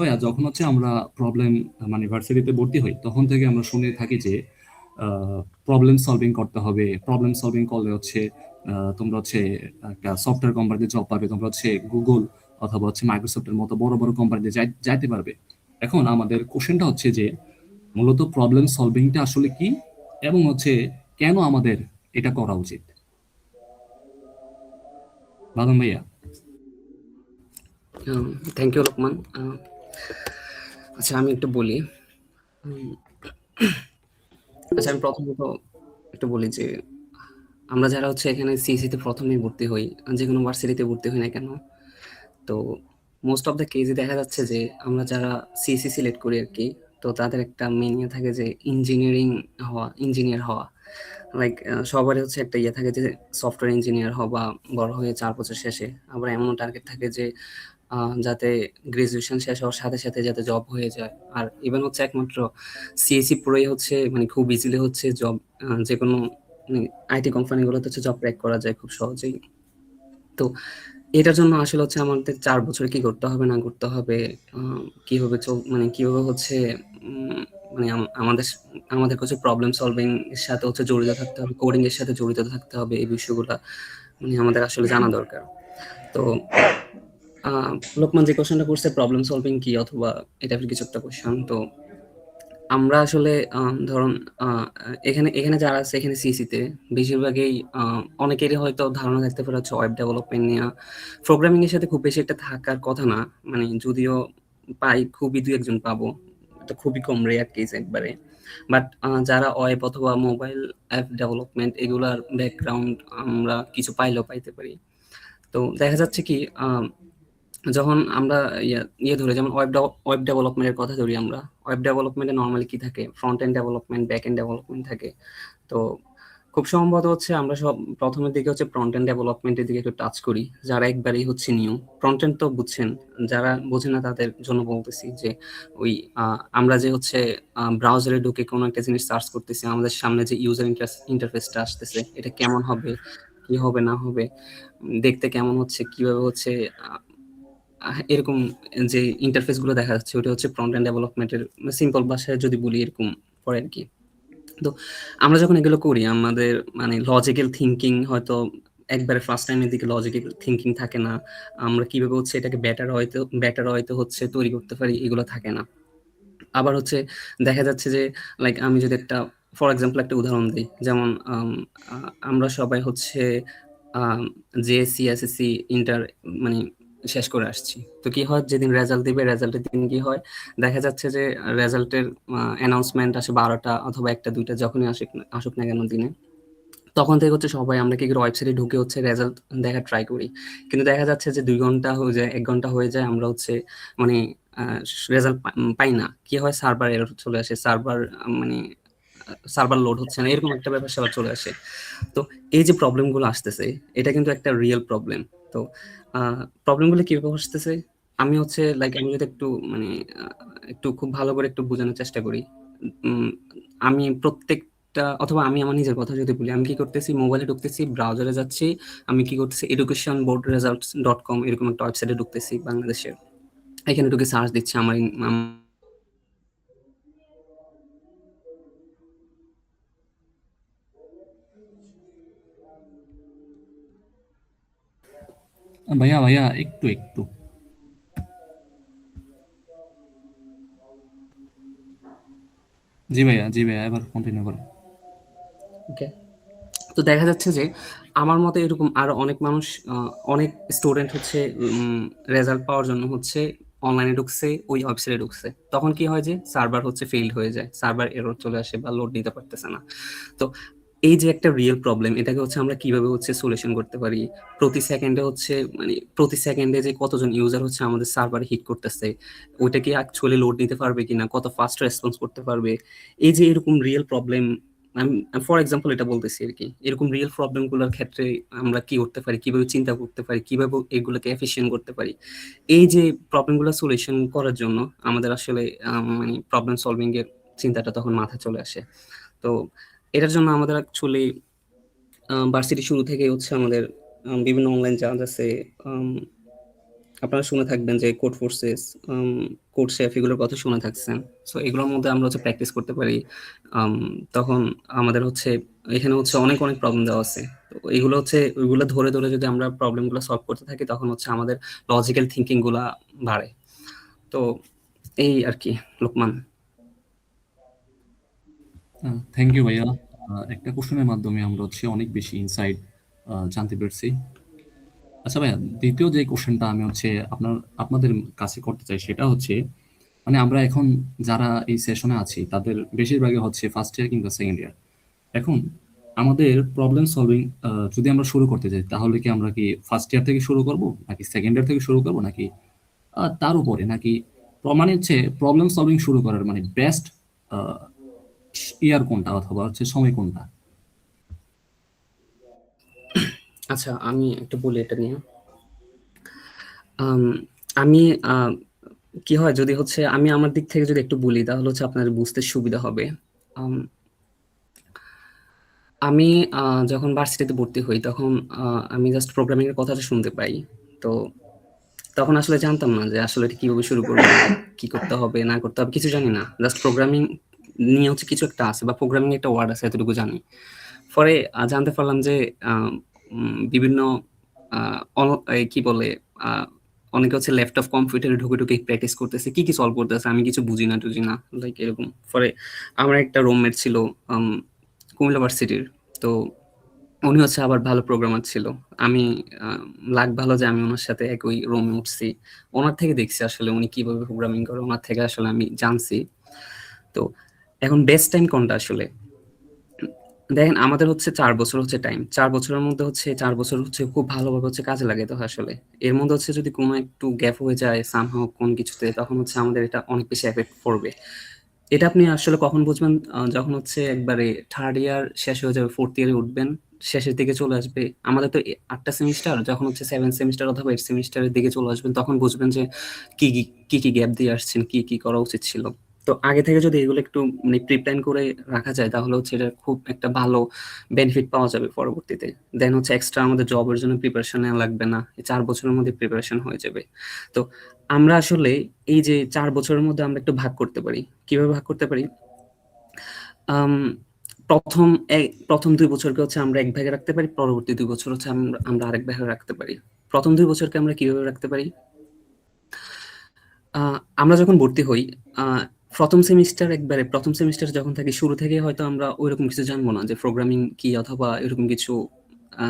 ভাইয়া যখন হচ্ছে আমরা প্রবলেম মানে ভার্সিটিতে ভর্তি হই তখন থেকে আমরা শুনে থাকি যে প্রবলেম সলভিং করতে হবে। প্রবলেম সলভিং করলে হচ্ছে তোমরা হচ্ছে একটা সফটওয়্যার কোম্পানিতে জব পাবে, তোমরা হচ্ছে গুগল অথবা হচ্ছে মাইক্রোসফটের মতো বড় বড় কোম্পানিতে যাইতে পারবে। এখন আমাদের কোশ্চেনটা হচ্ছে যে মূলত প্রবলেম সলভিংটা আসলে কি, এবং হচ্ছে কেন আমাদের এটা করা উচিত। বাদন ভাইয়া। Thank you Lokman. আচ্ছা আমি একটু বলি। উম, আচ্ছা আমি প্রথমত একটু বলি যে আমরা যারা হচ্ছে এখানে সিএসসি তে প্রথমেই ভর্তি হই, যে কোনো ভার্সিটিতে ভর্তি হই না কেন, তো মোস্ট অফ দ্য কেসই দেখা যাচ্ছে যে আমরা যারা সিএসসি সিলেক্ট করি আর কি, তো তাদের একটা মেন ইয়ে থাকে যে ইঞ্জিনিয়ার হওয়া। লাইক সবারই হচ্ছে একটা ইয়ে থাকে যে সফটওয়্যার ইঞ্জিনিয়ার হওয়া, বড় হয়ে ৪ বছর শেষে। আবার এমনও টার্গেট থাকে যে যাতে গ্রাজুয়েশন শেষ হওয়ার সাথে সাথে যাতে জব হয়ে যায়। আর ইভেন হচ্ছে একমাত্র সিএসসি পুরোই হচ্ছে মানে খুব ইজিলি হচ্ছে জব, যে কোনো মানে আইটি কোম্পানিগুলোতে হচ্ছে জব ক্র্যাক করা যায় খুব সহজেই। তো এটার জন্য আসলে হচ্ছে আমাদের ৪ বছর কি করতে হবে না করতে হবে, আ কিভাবে মানে কিভাবে হচ্ছে উম মানে আমাদের হচ্ছে প্রবলেম সলভিং এর সাথে হচ্ছে জড়িত থাকতে হবে, কোডিং এর সাথে জড়িত থাকতে হবে। এই বিষয়গুলা মানে আমাদের আসলে জানা দরকার। তো আ লোকমান যে কোয়েশ্চেনটা করছে প্রবলেম সলভিং কি অথবা এই টাইপের কিছু একটা কোয়েশ্চেন। তো আমরা আসলে ধরুন আ এখানে এখানে যারা আছে এখানে সিইসি তে বেশিরভাগই অনেকেরই হয়তো ধারণা থাকতে পারে হচ্ছে ওয়েব ডেভেলপমেন্ট নিয়া। প্রোগ্রামিং এর সাথে খুব বেশি একটা থাকার কথা না। মানে যদিও পাই খুবই ২-১ জন পাবো। এটা খুবই কম রেয়ার কেস একবারে। বাট যারা ওয়েব অথবা মোবাইল অ্যাপ ডেভেলপমেন্ট এগুলার ব্যাকগ্রাউন্ড আমরা কিছু পাইলেও পাইতে পারি। তো দেখা যাচ্ছে কি যখন আমরা ধরি যেমন ওয়েব ডেভেলপমেন্টের কথা ধরি আমরা। ওয়েব ডেভেলপমেন্টে নরমালি কি থাকে? Front end development, back end development থাকে। তো খুব সম্ভবত হচ্ছে আমরা সব ১ম এর দিকে হচ্ছে ফ্রন্ট এন্ড ডেভেলপমেন্ট এর দিকে একটু টাচ করি। যারা একবারেই হচ্ছে নিউ। ফ্রন্ট এন্ড তো বুঝছেন। যারা বোঝে না তাদের জন্য বলতেছি যে ওই আ আমরা যে হচ্ছে ব্রাউজারে ঢুকে কোনো একটা জিনিস সার্চ করতেছি, আমাদের সামনে যে ইউজার ইন্টারফেসটা আসতেছে, এটা কেমন হবে, কি হবে না হবে, দেখতে কেমন হচ্ছে, কিভাবে হচ্ছে আ এরকম যে ইন্টারফেস গুলো দেখা যাচ্ছে ওটা হচ্ছে ফ্রন্ট এন্ড ডেভেলপমেন্টের সিম্পল ভাষায় যদি বলি এরকম পড়ে আরকি। তো আমরা যখন এগুলো করি আমাদের মানে লজিক্যাল থিংকিং হয়তো একবারে ফার্স্ট টাইম এর দিকে লজিক্যাল থিংকিং থাকে না। আমরা কিভাবে হচ্ছে এটাকে বেটার হয়তো হচ্ছে তৈরি করতে পারি এগুলো থাকে না। আবার হচ্ছে দেখা যাচ্ছে যে লাইক আমি যদি একটা ফর এক্সাম্পল একটা উদাহরণ দেই। যেমন আমরা সবাই হচ্ছে আম জেএসসি, এসএসসি, ইন্টার মানে শেষ করে আসছি। তো কি হয় যেদিন রেজাল্ট দিবে রেজাল্টের দিন কি হয়? দেখা যাচ্ছে যে রেজাল্টের অ্যানাউন্সমেন্ট আসে ১২টা অথবা ১টা ২টা যখনই আসুক না কেন দিনে। তখন থেকে হচ্ছে সবাই আমরা কি করি ওয়েবসাইটে ঢুকে হচ্ছে রেজাল্ট দেখার ট্রাই করি। কিন্তু দেখা যাচ্ছে যে ২ ঘন্টা হয়ে যায়, ১ ঘন্টা হয়ে যায় আমরা হচ্ছে মানে আ রেজাল্ট পাই না। কি হয় সার্ভার এরর চলে আসে। মানে সার্ভার লোড হচ্ছে না। এরকম একটা ব্যাপার-স্যাপার চলে আসে। তো এই যে প্রবলেম গুলো আসতেছে এটা কিন্তু একটা রিয়াল প্রবলেম। তো আ প্রবলেম গুলো কিভাবে আসতেছে? আমি হচ্ছে লাইক আমি যদি একটু মানে আ একটু খুব ভালো করে একটু বোঝানোর চেষ্টা করি। উম আমি প্রত্যেকটা অথবা আমি আমার নিজের কথা যদি বলি, আমি কি করতেছি মোবাইলে ঢুকতেছি, ব্রাউজারে যাচ্ছি। আমি কি করতেছি educationboardresults.com এরকম একটা ওয়েবসাইটে ঢুকতেছি বাংলাদেশের। এখানে ঢুকে সার্চ দিচ্ছি আমার ভাইয়া ভাইয়া একটু একটু। জি ভাইয়া, জি ভাইয়া, এবার কন্টিনিউ করো। ওকে। তো দেখা যাচ্ছে যে আমার মতে এরকম আরো অনেক মানুষ অনেক স্টুডেন্ট হচ্ছে রেজাল্ট পাওয়ার জন্য হচ্ছে অনলাইনে ঢুকছে, ওই ওয়েবসাইটে ঢুকছে। তখন কি হয় যে সার্ভার হচ্ছে ফেইলড হয়ে যায়। সার্ভার এরর চলে আসে বা লোড নিতে পারতেছে না। তো এই যে একটা রিয়েল প্রবলেম এটাকে হচ্ছে আমরা কিভাবে হচ্ছে সলিউশন করতে পারি? প্রতি সেকেন্ডে যে কতজন ইউজার হচ্ছে আমাদের সার্ভারে হিট করতেছে, ওইটা কি অ্যাকচুয়ালি লোড নিতে পারবে কিনা? কত ফাস্ট রেসপন্স করতে পারবে? এই যে এরকম রিয়েল প্রবলেম আমি ফর এক্সাম্পল এটা বলতেছি আরকি। এরকম রিয়েল প্রবলেম গুলোর ক্ষেত্রে আমরা কি করতে পারি? কিভাবে চিন্তা করতে পারি? কিভাবে এগুলোকে এফিশিয়েন্ট করতে পারি? এই যে প্রবলেম গুলো সলিউশন করার জন্য আমাদের আসলে মানে প্রবলেম সলভিং এর চিন্তাটা তখন মাথায় চলে আসে। তো এটার জন্য আমাদের অ্যাকচুয়ালি ভার্সিটি শুরু থেকেই হচ্ছে আমাদের বিভিন্ন অনলাইন জাজ আছে। আম আপনারা শুনে থাকবেন যে কোড ফোর্সেস, কোড শেফ এগুলোর কথা শুনে থাকছেন। সো এগুলোর মধ্যে আমরা হচ্ছে প্র্যাকটিস করতে পারি। আম তখন আমাদের হচ্ছে এখানে হচ্ছে অনেক, অনেক প্রবলেম দেওয়া আছে। তো এগুলো হচ্ছে ওইগুলো ধরে, ধরে যদি আমরা প্রবলেমগুলো সলভ করতে থাকি তখন হচ্ছে আমাদের লজিক্যাল থিংকিং গুলা বাড়ে। তো এই আরকি লোকমান। থ্যাংক ইউ ভাইয়া। একটা কোশ্চেনের মাধ্যমে আমরা হচ্ছে অনেক বেশি ইনসাইট জানতে পেরেছি। আচ্ছা ভাইয়া, দ্বিতীয় যে কোশ্চেনটা আমি হচ্ছে আপনাদের কাছে করতে চাই সেটা হচ্ছে, মানে আমরা এখন যারা এই সেশনে আছি তাদের বেশিরভাগই হচ্ছে ফার্স্ট ইয়ার কিংবা সেকেন্ড ইয়ার। এখন আমাদের প্রবলেম সলভিং যদি আমরা শুরু করতে চাই তাহলে কি আমরা কি ফার্স্ট ইয়ার থেকে শুরু করব, নাকি সেকেন্ড ইয়ার থেকে শুরু করব, নাকি তার উপরে, নাকি মানে হচ্ছে প্রবলেম সলভিং শুরু করার মানে বেস্ট ইয়ার কোনটা অথবা হচ্ছে সময় কোনটা? আচ্ছা, আমি একটু বলি এটা নিয়ে। আম আমি আ কি হয় যদি হচ্ছে আমি আমার দিক থেকে যদি একটু বলি তাহলে হচ্ছে আপনাদের বুঝতে সুবিধা হবে। আম আমি আ যখন ভার্সিটিতে ভর্তি হই তখন আ আমি জাস্ট প্রোগ্রামিং এর কথাটা শুনতে পাই। তো তখন আসলে জানতাম না যে আসলে এটা কিভাবে শুরু করব, কি করতে হবে না করতে হবে কিছু জানি না। জাস্ট প্রোগ্রামিং নিয়ে হচ্ছে কিছু একটা আছে বা প্রোগ্রামিং একটা ওয়ার্ড আছে এতটুকু জানি। পরে জানতে পারলাম যে আ বিভিন্ন আ অন এই কি বলে আ অনেকে হচ্ছে ল্যাপটপ কম্পিউটারে ঢুকে, ঢুকে প্র্যাকটিস করতেছে। কি, কি সলভ করতেছে আমি কিছু বুঝি না টুঝি না। লাইক এরকম। পরে আমার একটা রুমমেট ছিল আম কুমিল্লা ভার্সিটির। তো উনি হচ্ছে আবার ভালো প্রোগ্রামার ছিল। আমি আ লাক ভালো যে আমি উনার সাথে একই রুমে উঠছি। উনার থেকে দেখছি আসলে উনি কিভাবে প্রোগ্রামিং করে। উনার থেকে আসলে আমি জানছি। তো এখন বেস্ট টাইম কোনটা আসলে? দেখেন আমাদের হচ্ছে ৪ বছর হচ্ছে টাইম। ৪ বছরের মধ্যে হচ্ছে ৪ বছর হচ্ছে খুব ভালোভাবে হচ্ছে কাজে লাগাইতে হয় আসলে। এর মধ্যে হচ্ছে যদি কোনো একটু গ্যাপ হয়ে যায় somehow কোন কিছুতে তখন হচ্ছে আমাদের এটা অনেক বেশি এফেক্ট পড়বে। এটা আপনি আসলে কখন বুঝবেন? যখন হচ্ছে একবারে 3rd ইয়ার শেষ হয়ে যাবে, 4th ইয়ারে উঠবেন, শেষের দিকে চলে আসবে। আমাদের তো ৮ টা সেমিস্টার, যখন হচ্ছে 7 সেমিস্টার অথবা 8 সেমিস্টারের দিকে চলে আসবেন, তখন বুঝবেন যে কি গ্যাপ দিয়ে আসছেন, কি করা উচিত ছিল। তো আগে থেকে যদি এগুলো একটু মানে প্রি-প্ল্যান করে রাখা যায়, তাহলে হচ্ছে এটার খুব একটা ভালো বেনিফিট পাওয়া যাবে পরবর্তীতে। দেন হচ্ছে এক্সট্রা আমাদের জবের জন্য প্রিপারেশন নেওয়া লাগবে না। এই ৪ বছরের মধ্যে প্রিপারেশন হয়ে যাবে। তো আমরা আসলে এই যে ৪ বছরের মধ্যে আমরা একটু ভাগ করতে পারি। কিভাবে ভাগ করতে পারি? আম ১ম ২ বছরকে হচ্ছে আমরা এক ভাগে রাখতে পারি। পরবর্তী ২ বছর হচ্ছে আমরা আরেক ভাগে রাখতে পারি। ১ম ২ বছরকে আমরা কিভাবে রাখতে পারি? আ আমরা যখন ভর্তি হই, আ ১ম সেমিস্টার যখন থাকি শুরু থেকেই হয়তো আমরা ঐরকম কিছু জানবো না যে প্রোগ্রামিং কি অথবা এরকম কিছু আ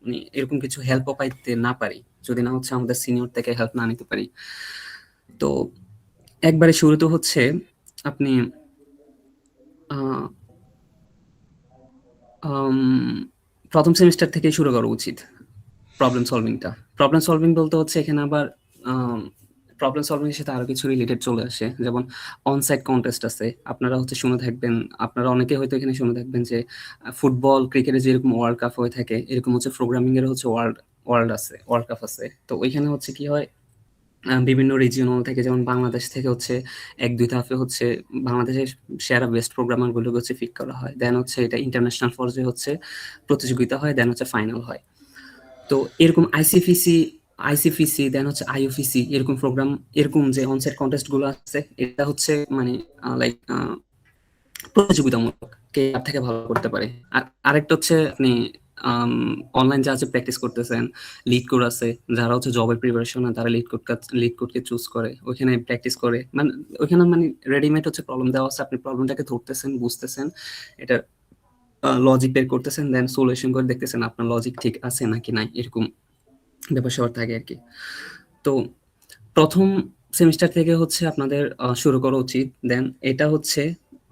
মানে এরকম কিছু হেল্পও পাইতে না পারি। যদি না হচ্ছে আমাদের সিনিয়র থেকে হেল্প না নিতে পারি। তো একবারে শুরুতে হচ্ছে আপনি আ আম ১ম সেমিস্টার থেকেই শুরু করা উচিত প্রবলেম সলভিংটা। প্রবলেম সলভিং বলতে হচ্ছে এখানে আবার আম প্রবলেম সলভিং এর সাথে আরো কিছু রিলেটেড চলে আসে। যেমন অন-সাইট কনটেস্ট আছে। আপনারা হচ্ছে শুনে থাকবেন, আপনারা অনেকে হয়তো এখানে শুনে থাকবেন যে ফুটবল, ক্রিকেটে যেরকম ওয়ার্ল্ড কাপ হয়ে থাকে, এরকম হচ্ছে প্রোগ্রামিং এর হচ্ছে ওয়ার্ল্ড কাপ আছে। তো ওইখানে হচ্ছে কি হয় বিভিন্ন রিজিওনাল থেকে যেমন বাংলাদেশ থেকে হচ্ছে ১-২ ধাপে হচ্ছে বাংলাদেশের সেরা বেস্ট প্রোগ্রামার গুলোকে হচ্ছে পিক করা হয়। দেন হচ্ছে এটা ইন্টারন্যাশনাল পর্যায়ে হচ্ছে প্রতিযোগিতা হয়, দেন হচ্ছে ফাইনাল হয়। তো এরকম আইসিপিসি দেন হচ্ছে আইইউপিসি এরকম প্রোগ্রাম, এরকম যে অনসাইট কনটেস্ট গুলো আছে এটা হচ্ছে মানে লাইক প্রতিযোগিতামূলক। কে কার থেকে ভালো করতে পারে। আর আরেকটা হচ্ছে আপনি আম অনলাইন যা আছে প্র্যাকটিস করতেছেন, লিড কোড আছে। যারা হচ্ছে জবের প্রিপারেশন নেয় তারা লিড কোডকে চুজ করে। ওইখানে প্র্যাকটিস করে। মানে ওইখানে মানে রেডিমেড হচ্ছে প্রবলেম দেওয়া আছে। আপনি প্রবলেমটাকে ধরতেছেন, বুঝতেছেন। এটা লজিক বের করতেছেন, দেন সলিউশন করে দেখতেছেন আপনার লজিক ঠিক আছে নাকি নাই। এরকম ব্যাপার-স্যাপার থাকে আরকি। তো ১ম সেমিস্টার থেকে হচ্ছে আপনাদের শুরু করা উচিত। দেন এটা হচ্ছে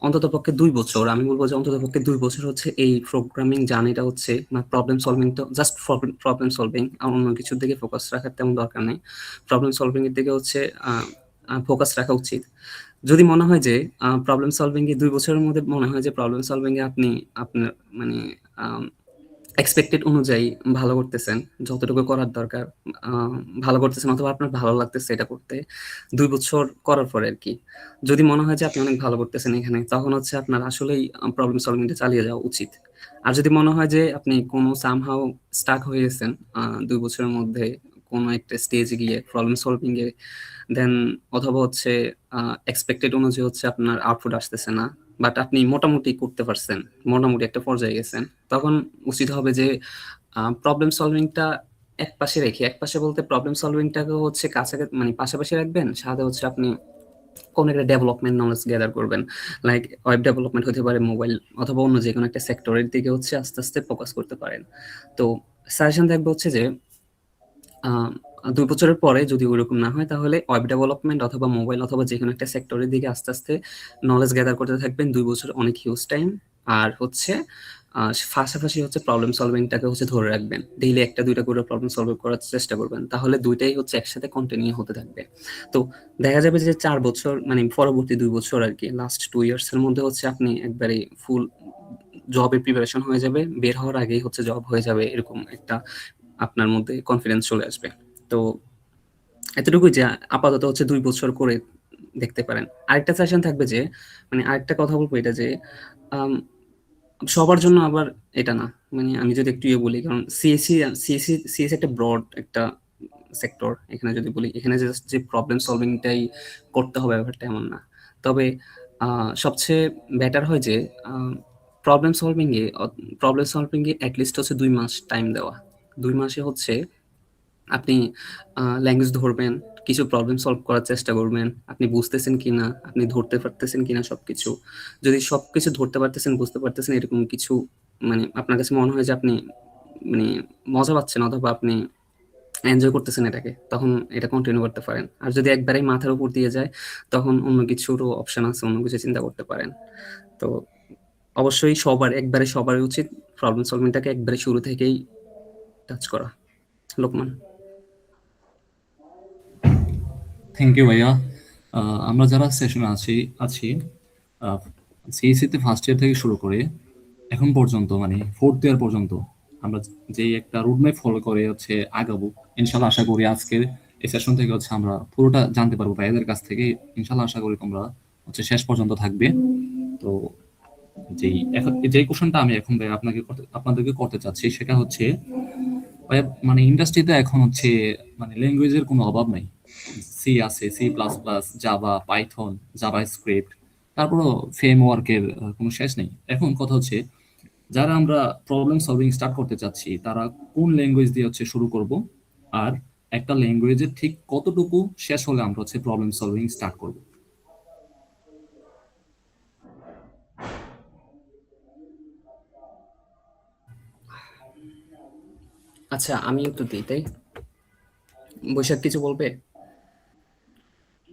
অন্ততপক্ষে ২ বছর। আমি বলব যে অন্ততপক্ষে ২ বছর হচ্ছে এই প্রোগ্রামিং জার্নিটা হচ্ছে প্রবলেম সলভিং টা জাস্ট প্রবলেম সলভিং। অন্য কিছুর দিকে ফোকাস রাখার তেমন দরকার নেই। প্রবলেম সলভিং এর দিকে হচ্ছে আ আ ফোকাস রাখা উচিত। যদি মনে হয় যে প্রবলেম সলভিং এ ২ বছরের মধ্যে মনে হয় যে প্রবলেম সলভিং এ আপনি আপনার মানে আম এক্সপেক্টেড অনুযায়ী ভালো করতেছেন, যতটুকু করার দরকার আ ভালো করতেছেন অথবা আপনার ভালো লাগতেছে এটা করতে। ২ বছর করার পরে আরকি। যদি মনে হয় যে আপনি অনেক ভালো করতেছেন এখানে, তখন হচ্ছে আপনার আসলেই প্রবলেম সলভিং টা চালিয়ে যাওয়া উচিত। আর যদি মনে হয় যে আপনি কোনো সামহাউ স্টাক হয়ে গেছেন ২ বছরের মধ্যে কোনো একটা স্টেজে গিয়ে প্রবলেম সলভিং এ দেন অথবা হচ্ছে এক্সপেক্টেড অনুযায়ী হচ্ছে আপনার আউটপুট আসতেছে না, বাট আপনি মোটামুটি করতে পারছেন, মোটামুটি একটা পর্যায়ে গেছেন, তখন উচিত হবে যে প্রবলেম সলভিংটা একপাশে রেখে, একপাশে বলতে প্রবলেম সলভিংটাকে হচ্ছে কাছাকাছি মানে পাশাপাশি রাখবেন, সাথে হচ্ছে আপনি কোনো একটা ডেভেলপমেন্ট নলেজ গ্যাদার করবেন। লাইক ওয়েব ডেভেলপমেন্ট হতে পারে, মোবাইল অথবা অন্য যেকোনো একটা সেক্টরের দিকে হচ্ছে আস্তে, আস্তে ফোকাস করতে পারেন। তো সাজেশন থাকবে হচ্ছে যে ২ বছরের পরে যদি ওইরকম না হয় তাহলে ওয়েব ডেভেলপমেন্ট অথবা মোবাইল অথবা যেকোনো একটা সেক্টরের দিকে আস্তে, আস্তে নলেজ গ্যাদার করতে থাকবেন। ২ বছর অনেক হিউজ টাইম। আর হচ্ছে পাশাপাশি হচ্ছে প্রবলেম সলভিংটাকে হচ্ছে ধরে রাখবেন। ডেইলি ১টা ২টা করে প্রবলেম সলভ করার চেষ্টা করবেন। তাহলে ২ টাই হচ্ছে একসাথে কন্টিনিউ হতে থাকবে। তো দেখা যাবে যে ৪ বছর মানে পরবর্তী ২ বছর আরকি লাস্ট 2 ইয়ার্স এর মধ্যে হচ্ছে আপনি একবারে ফুল জবের প্রিপারেশন হয়ে যাবে। বের হওয়ার আগেই হচ্ছে জব হয়ে যাবে। এরকম একটা আপনার মধ্যে কনফিডেন্স চলে আসবে। তো এতটুকুই যে আপাতত হচ্ছে ২ বছর করে দেখতে পারেন। আরেকটা সাজেশন থাকবে যে মানে আরেকটা কথা বলব এটা যে আম সবার জন্য আবার এটা না। মানে আমি যদি একটু বলি, কারণ সিএসসি একটা ব্রড একটা সেক্টর। এখানে যদি বলি, এখানে জাস্ট যে প্রবলেম সলভিং টাই করতে হবে ব্যাপারটা এমন না। তবে আ সবচেয়ে বেটার হয় যে আ problem solving A problem solving A at least হচ্ছে ২ মাস টাইম দেওয়া। ২ মাসে হচ্ছে আপনি ল্যাঙ্গুয়েজ ধরবেন, কিছু প্রবলেম সলভ করার চেষ্টা করবেন। আপনি বুঝতেছেন কিনা, আপনি ধরতে পারতেছেন কিনা সবকিছু। যদি সবকিছু ধরতে পারতেছেন, বুঝতে পারতেছেন এরকম কিছু মানে আপনার কাছে মনে হয় যে আপনি মানে মজা পাচ্ছেন অথবা আপনি এনজয় করতেছেন এটাকে, তখন এটা কন্টিনিউ করতে পারেন। আর যদি একবারেই মাথার উপর দিয়ে যায়, তখন অন্য কিছুরও অপশন আছে, অন্য কিছু চিন্তা করতে পারেন। তো অবশ্যই একবারে সবারই উচিত প্রবলেম সলভিংটাকে একবারে শুরু থেকেই টাচ করা। লোকমান। থ্যাংক ইউ ভাইয়া। আমরা যারা সেশনে আছি সিইসিতে ফার্স্ট ইয়ার থেকে শুরু করে এখন পর্যন্ত মানে ফোর্থ ইয়ার পর্যন্ত আমরা যেই একটা রুটম্যাপ ফলো করে হচ্ছে আগাবো, ইনশাল্লাহ আশা করি আজকের এই সেশন থেকে হচ্ছে আমরা পুরোটা জানতে পারবো ভাইয়াদের কাছ থেকে। ইনশাল্লাহ আশা করি তোমরা হচ্ছে শেষ পর্যন্ত থাকবে। তো যেই কোশ্চেনটা আমি এখন ভাই আপনাদেরকে করতে চাচ্ছি সেটা হচ্ছে ভাইয়া, মানে ইন্ডাস্ট্রিতে এখন হচ্ছে মানে ল্যাঙ্গুয়েজের কোনো অভাব নাই। সি আছে, C++, Java, Python, Java script, তারপরও ফ্রেমওয়ার্কের কোনো শেষ নেই। এখন কথা হচ্ছে যারা আমরা প্রবলেম সলভিং স্টার্ট করতে চাচ্ছি তারা কোন ল্যাঙ্গুয়েজ দিয়ে হচ্ছে শুরু করব, আর একটা ল্যাঙ্গুয়েজের ঠিক কতটুকু শেষ হলে আমরা হচ্ছে প্রবলেম সলভিং স্টার্ট করব? আচ্ছা, আমি উত্তর দিই, তাই? বৈশাখ কিছু বলবে?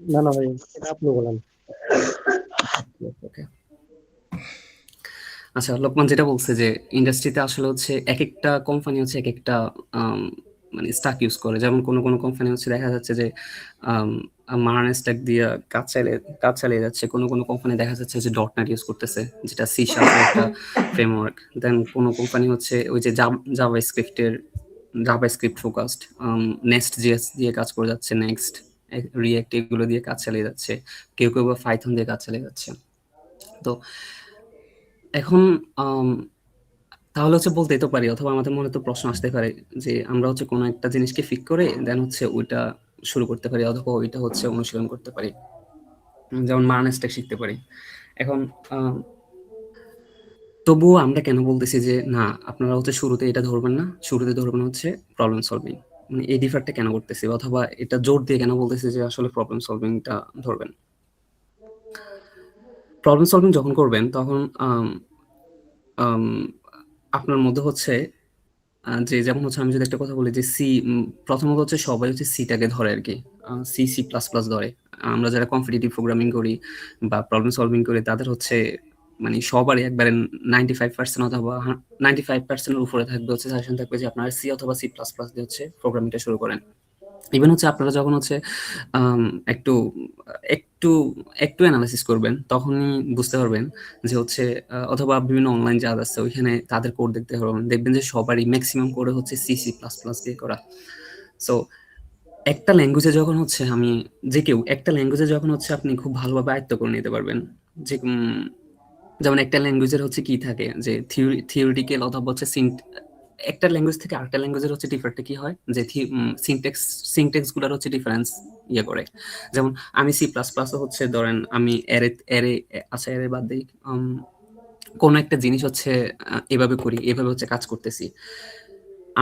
না না ভাই, এটা আপনি বলেন। ওকে। আচ্ছা, লোকমান যেটা বলছে যে ইন্ডাস্ট্রিতে আসলে হচ্ছে একেকটা কোম্পানি হচ্ছে একেকটা আম মানে স্ট্যাক ইউজ করে। যেমন কোনো কোম্পানি হচ্ছে দেখা যাচ্ছে যে আম মার্ন স্ট্যাক দিয়ে কাজ চালিয়ে যাচ্ছে। কোনো কোম্পানি দেখা যাচ্ছে যে .NET ইউজ করতেছে, যেটা C# এর একটা ফ্রেমওয়ার্ক। দেন কোনো কোম্পানি হচ্ছে ওই যে জাভাস্ক্রিপ্ট ফোকাসড Next.js দিয়ে কাজ করে যাচ্ছে, নেক্সট, রিঅ্যাক্ট এগুলো দিয়ে কাজ চালিয়ে যাচ্ছে। কেউ বা পাইথন দিয়ে কাজ চালিয়ে যাচ্ছে। তো এখন তাহলে হচ্ছে বলতেই তো পারি, অথবা আমাদের মনে তো প্রশ্ন আসতে পারে যে আমরা হচ্ছে কোনো একটা জিনিসকে ফিক করে দেন হচ্ছে ওইটা শুরু করতে পারি অথবা ওইটা হচ্ছে অনুশীলন করতে পারি। যেমন মার্ন স্ট্যাক শিখতে পারি। এখন তবুও আমরা কেন বলতেছি যে না আপনারা হচ্ছে শুরুতে এটা ধরবেন না, শুরুতে ধরবেন হচ্ছে প্রবলেম সলভিং? মানে এই ডিফারটা কেন করতেছি, অথবা এটা জোর দিয়ে কেন বলতেছি যে আসলে প্রবলেম সলভিংটা ধরবেন? প্রবলেম সলভিং যখন করবেন তখন আম আপনার মধ্যে হচ্ছে যে যেমন হচ্ছে আমি যদি একটা কথা বলি যে প্রথমত হচ্ছে সবাই হচ্ছে সিটাকে ধরে আরকি। C++ ধরে। আমরা যারা কম্পিটিটিভ প্রোগ্রামিং করি বা প্রবলেম সলভিং করি তাদের হচ্ছে মানে সবারই একবারে 95% অথবা 95% এর উপরে থাকবে হচ্ছে সাজেশন থাকবে যে আপনারা সি অথবা C++ দিয়ে হচ্ছে প্রোগ্রামিংটা শুরু করেন। ইভেন হচ্ছে আপনারা যখন হচ্ছে আম একটু একটু একটু এনালাইসিস করবেন, তখনই বুঝতে পারবেন যে হচ্ছে অথবা বিভিন্ন অনলাইন জাজ আছে ওইখানে তাদের কোড দেখতে পারবেন। দেখবেন যে সবারই মেক্সিমাম কোড হচ্ছে C++ দিয়ে করা। সো একটা ল্যাঙ্গুয়েজে যখন হচ্ছে একটা ল্যাঙ্গুয়েজে যখন হচ্ছে আপনি খুব ভালোভাবে আয়ত্ত করে নিতে পারবেন। যে যেমন একটা ল্যাঙ্গুয়েজের হচ্ছে কি থাকে যে থিওরিটিক্যাল অথবা হচ্ছে একটা ল্যাঙ্গুয়েজ থেকে আরেকটা ল্যাঙ্গুয়েজের হচ্ছে ডিফারেন্টটা কি হয় যে সিনট্যাক্স গুলার হচ্ছে ডিফারেন্স ইয়ে করে। যেমন আমি সি প্লাস প্লাসও হচ্ছে ধরেন আমি অ্যারে আচ্ছা অ্যারে বাদ দিই, কোনো একটা জিনিস হচ্ছে এভাবে করি, এভাবে হচ্ছে কাজ করতেছি।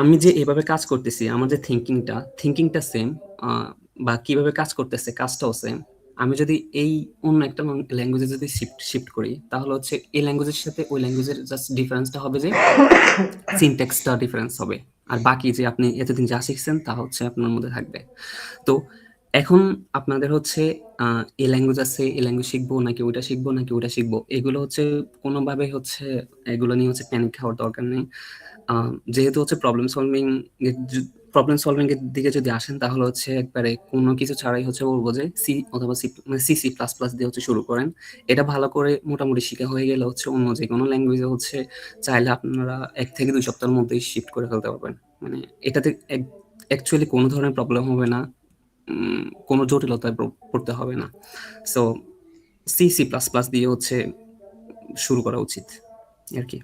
আমি যে এভাবে কাজ করতেছি, আমার যে থিংকিংটা সেম, বা কিভাবে কাজ করতেছে কাজটাও সেম। আমি যদি এই অন্য একটা ল্যাঙ্গুয়েজে যদি শিফট করি, তাহলে হচ্ছে এই ল্যাঙ্গুয়েজের সাথে ওই ল্যাঙ্গুয়েজের জাস্ট ডিফারেন্সটা হবে যে সিনট্যাক্সটা ডিফারেন্স হবে। আর বাকি যে আপনি এতদিন যা শিখছেন তা হচ্ছে আপনার মধ্যে থাকবে। তো এখন আপনাদের হচ্ছে এই ল্যাঙ্গুয়েজ আছে, এই ল্যাঙ্গুয়েজ শিখবো নাকি ওইটা শিখবো নাকি ওইটা শিখবো, এগুলো হচ্ছে কোনোভাবে হচ্ছে এগুলো নিয়ে হচ্ছে প্যানিক খাওয়ার দরকার নেই। যেহেতু হচ্ছে প্রবলেম সলভিং এর দিকে যদি আসেন, তাহলে হচ্ছে একবারে কোনো কিছু ছাড়াই হচ্ছে বলবো যে সি অথবা সি প্লাস প্লাস দিয়ে হচ্ছে শুরু করেন। এটা ভালো করে মোটামুটি শিখা হয়ে গেলে হচ্ছে অন্য যে কোনো ল্যাঙ্গুয়েজে হচ্ছে চাইলে আপনারা 1 থেকে 2 সপ্তাহের মধ্যেই শিফট করে ফেলতে পারবেন। মানে এটাতে অ্যাকচুয়ালি কোনো ধরনের প্রবলেম হবে না, কোনো জটিলতায় পড়তে হবে না। সো সি প্লাস প্লাস দিয়ে হচ্ছে শুরু করা উচিত আর কি।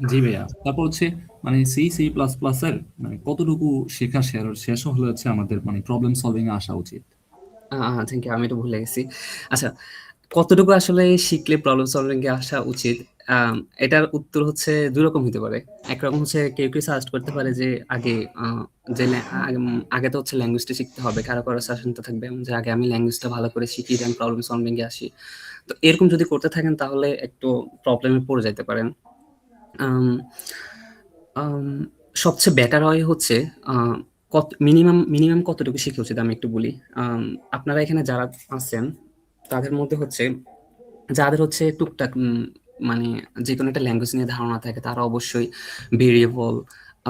জি ভাইয়া, তারপর হচ্ছে মানে সি সি প্লাস প্লাস এর মানে কতটুকু শেখা শেষ হলে হচ্ছে আমাদের মানে প্রবলেম সলভিং এ আসা উচিত? থ্যাংক ইউ, আমি এটা ভুলে গেছি। আচ্ছা, কতটুকু আসলে শিখলে প্রবলেম সলভিং এ আসা উচিত? আম এটার উত্তর হচ্ছে ২ রকম হতে পারে। একরকম হচ্ছে কেউ সাজেস্ট করতে পারে যে আগে আ যে ল্যা আম আগে তো হচ্ছে ল্যাঙ্গুয়েজটা শিখতে হবে। কারো সাজেশন তো থাকবে যে আগে আমি ল্যাঙ্গুয়েজটা ভালো করে শিখি দেন প্রবলেম সলভিং এ আসি। তো এরকম যদি করতে থাকেন তাহলে একটু প্রবলেমে পড়ে যাইতে পারেন। আম আম সবচেয়ে বেটার হয় হচ্ছে আ মিনিমাম কতটুকু শিখা উচিত আমি একটু বলি। আপনারা এখানে যারা আছেন তাদের মধ্যে হচ্ছে যাদের হচ্ছে টুকটাক মানে যেকোনো একটা ল্যাঙ্গুয়েজ নিয়ে ধারণা থাকে, তারা অবশ্যই ভেরিয়েবল,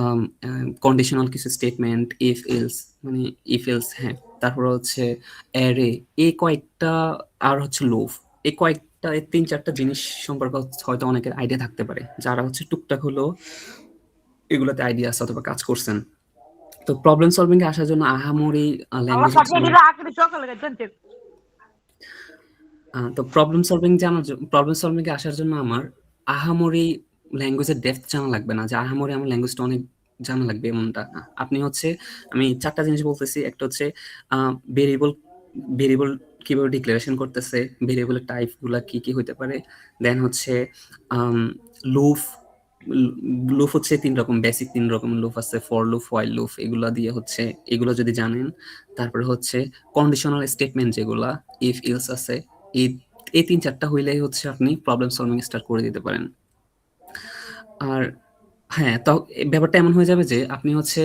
আম আ কন্ডিশনাল কিছু স্টেটমেন্ট, ইফ এলস মানে ইফ এলস হ্যাঁ, তারপরে হচ্ছে অ্যারে, এই কয়েকটা, আর হচ্ছে লুপ। এই কয়েকটা ৩-৪ টা জিনিস সম্পর্কে হয়তো অনেকের আইডিয়া থাকতে পারে। যারা হচ্ছে টুকটাক হলেও এগুলাতে আইডিয়া আছে অথবা কাজ করছেন। তো প্রবলেম সলভিং এ আসার জন্য আহামরি Allah language sakit kita akhir sokol ganti. তো প্রবলেম সলভিং এ আসার জন্য আমার আহামরি ল্যাঙ্গুয়েজের ডেপথ জানা লাগবে না, যে আহামরি আমার ল্যাঙ্গুয়েজটা অনেক জানা লাগবে এমনটা না। আপনি হচ্ছে আমি ৪ টা জিনিস বলতেছি। একটা হচ্ছে আ ভেরিয়েবল ভেরিয়েবল কিভাবে ডিক্লারেশন করতেছে, ভেরিয়েবলের টাইপ গুলা কি হইতে পারে। দেন হচ্ছে আম লুপ লুপ হচ্ছে ৩ রকম, বেসিক ৩ রকমের লুপ আছে। ফর লুপ, হোয়াইল লুপ, এগুলা দিয়ে হচ্ছে এগুলো যদি জানেন। তারপরে হচ্ছে কন্ডিশনাল স্টেটমেন্ট যেগুলা, ইফ এলস আছে। এই এই ৩-৪ টা হইলেই হচ্ছে আপনি প্রবলেম সলভিং স্টার্ট করে দিতে পারেন। আর হ্যাঁ, ব্যাপারটা এমন হয়ে যাবে যে আপনি হচ্ছে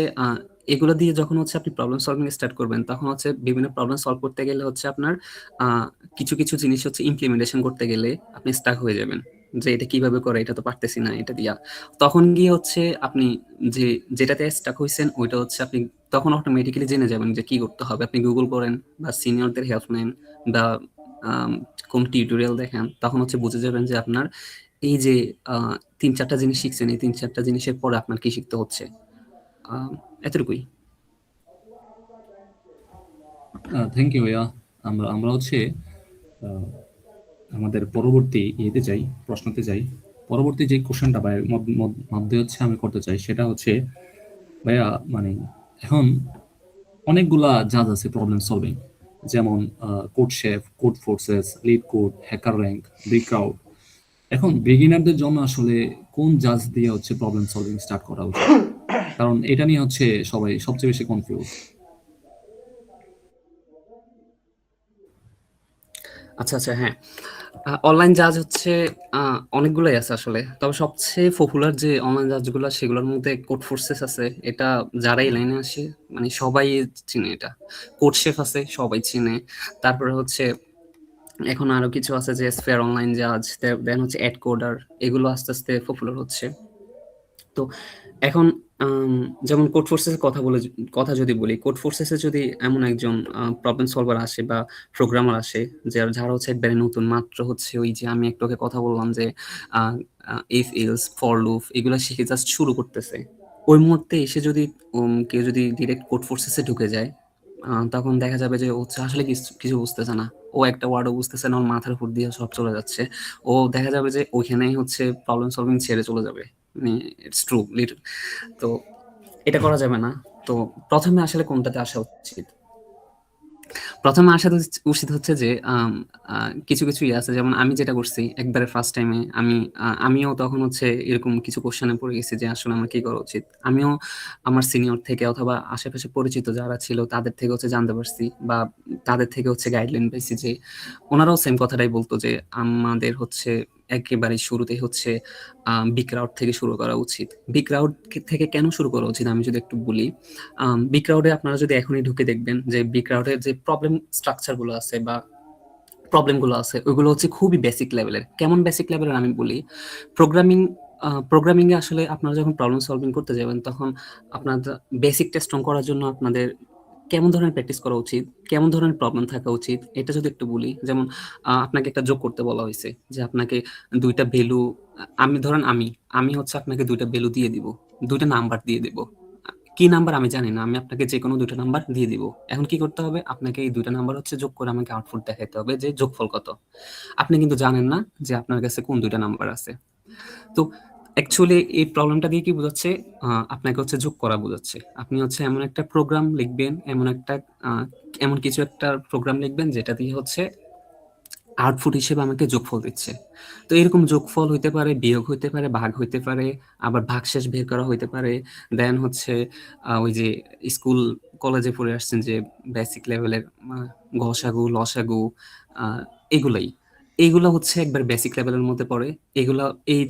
এগুলো দিয়ে যখন হচ্ছে আপনি প্রবলেম সলভিং স্টার্ট করবেন, তখন হচ্ছে বিভিন্ন প্রবলেম সলভ করতে গেলে হচ্ছে আপনার আ কিছু জিনিস হচ্ছে ইমপ্লিমেন্টেশন করতে গেলে আপনি স্টাক হয়ে যাবেন। যে এটা কিভাবে করে, এটা তো পারতেছি না এটা দিয়া। তখন গিয়ে হচ্ছে আপনি যে যেটাতে স্টাক হইছেন ওইটা হচ্ছে আপনি তখন অটোমেটিক্যালি জেনে যাবেন যে কি করতে হবে। আপনি গুগল করেন বা সিনিয়রদের হেল্প নেন বা আম কোন টিউটোরিয়াল দেখেন, তখন হচ্ছে বুঝে যাবেন যে আপনার এই যে আ ৩-৪ টা জিনিস শিখছেন, এই ৩-৪ টা জিনিসের পরে আপনার কি শিখতে হচ্ছে। এতটুকুই। থ্যাংক ইউ ভাইয়া। আমরা হচ্ছে আহ, আমাদের পরবর্তী প্রশ্নতে যাই। পরবর্তী যে কোশ্চেনটা ভাই মধ্যে হচ্ছে আমি করতে চাই সেটা হচ্ছে ভাইয়া মানে এখন অনেকগুলা জাজ আছে প্রবলেম সলভিং, যেমন CodeChef, Codeforces, LeetCode, HackerRank, ব্রিকআউট। এখন বিগিনারদের জন্য আসলে কোন জাজ দিয়ে হচ্ছে প্রবলেম সলভিং স্টার্ট করা উচিত? কারণ এটা নিয়ে হচ্ছে সবাই সবচেয়ে বেশি কনফিউজ। আচ্ছা, হ্যাঁ। অনলাইন জাজ হচ্ছে আ অনেকগুলাই আছে আসলে। তবে সবচেয়ে পপুলার যে অনলাইন জাজগুলা সেগুলোর মধ্যে কোড ফোর্সেস আছে। এটা যারা এই লাইনে আসে মানে সবাই চিনে এটা। কোড শেফ আছে, সবাই চিনে। তারপরে হচ্ছে এখন আরো কিছু আছে যে স্ফেয়ার অনলাইন জাজ, দেন হচ্ছে এডকোডার, এগুলো আস্তে পপুলার হচ্ছে। তো এখন যেমন কোড ফোর্সেস এর কথা যদি বলি, কোড ফোর্সেস এ যদি এমন একজন প্রবলেম সলভার আসে বা প্রোগ্রামার আসে যারা হচ্ছে একবারে নতুন, মাত্র হচ্ছে ওই যে আমি একটু আগে কথা বললাম যে ইফ এলস, ফর লুপ এগুলা শিখে জাস্ট শুরু করতেছে। ওই মুহূর্তে এসে যদি কেউ যদি ডিরেক্ট কোড ফোর্সেস এ ঢুকে যায়, তখন দেখা যাবে যে ও হচ্ছে আসলে কিছু বুঝতেছে না। ও একটা ওয়ার্ডও বুঝতেছে না, ওর মাথার উপর দিয়ে সব চলে যাচ্ছে। ও দেখা যাবে যে ওইখানেই হচ্ছে প্রবলেম সলভিং ছেড়ে চলে যাবে। মানে ইটস ট্রু তো এটা করা যাবে না। তো ১ম এ আসলে কোনটাতে আসা উচিত? ১ম এ আসা উচিত হচ্ছে যে কিছু ইয়ে আছে, যেমন আমি যেটা করছি একবারে ফার্স্ট টাইমে আমিও তখন হচ্ছে এরকম কিছু কোয়েশ্চেন এ পড়ে গেছি যে আসলে আমার কি করা উচিত। আমিও আমার সিনিয়র থেকে অথবা আশেপাশে পরিচিত যারা ছিল তাদের থেকে হচ্ছে জানতে পারছি, বা তাদের থেকে হচ্ছে গাইডলাইন পাইছি যে ওনারাও সেম কথাটাই বলত যে আমাদের হচ্ছে একেবারে শুরুতেই হচ্ছে বিগ ক্রাউড থেকে শুরু করা উচিত। বিগ ক্রাউড থেকে কেন শুরু করা উচিত আমি যদি একটু বলি। বিগ ক্রাউডে আপনারা যদি এখনই ঢুকে দেখবেন যে বিগ ক্রাউডের যে প্রবলেম স্ট্রাকচার গুলো আছে বা প্রবলেম গুলো আছে ওইগুলো হচ্ছে খুবই বেসিক লেভেলের। কেমন বেসিক লেভেলের আমি বলি, প্রোগ্রামিং প্রোগ্রামিং এ আসলে আপনারা যখন প্রবলেম সলভিং করতে যাবেন তখন আপনাদের বেসিক টা স্ট্রং করার জন্য আপনাদের কেমন ধরনের প্র্যাকটিস করা উচিত, কেমন ধরনের প্রবলেম থাকা উচিত এটা যদি একটু বলি। যেমন আপনাকে একটা যোগ করতে বলা হইছে যে আপনাকে ২ টা ভ্যালু আমি হচ্ছে আপনাকে ২ টা ভ্যালু দিয়ে দিব। ২ টা নাম্বার দিয়ে দিব। কি নাম্বার আমি জানি না। আমি আপনাকে যেকোনো ২ টা নাম্বার দিয়ে দিব। এখন কি করতে হবে? আপনাকে এই ২ টা নাম্বার হচ্ছে যোগ করে আমাকে আউটপুট দেখাইতে হবে যে যোগফল কত। আপনি কিন্তু জানেন না যে আপনার কাছে কোন ২ টা নাম্বার আছে। তো অ্যাকচুয়ালি এই প্রবলেমটা দিয়ে কি বোঝাচ্ছে? আপনাকে হচ্ছে যোগ করা বোঝাচ্ছে। আপনি হচ্ছে এমন একটা প্রোগ্রাম লিখবেন, আ এমন কিছু একটা প্রোগ্রাম লিখবেন যেটা দিয়ে হচ্ছে আউটপুট হিসেবে আমাকে যোগফল দিচ্ছে। তো এরকম যোগফল হইতে পারে, বিয়োগ হইতে পারে, ভাগ হইতে পারে, আবার ভাগশেষ বের করা হইতে পারে। দেন হচ্ছে ওই যে স্কুল, কলেজে পড়ে আসছেন যে বেসিক লেভেলের আ গসাগু, লসাগু, আ এগুলাই। এইগুলা হচ্ছে একবার বেসিক লেভেলের মধ্যে পড়ে। এগুলা এই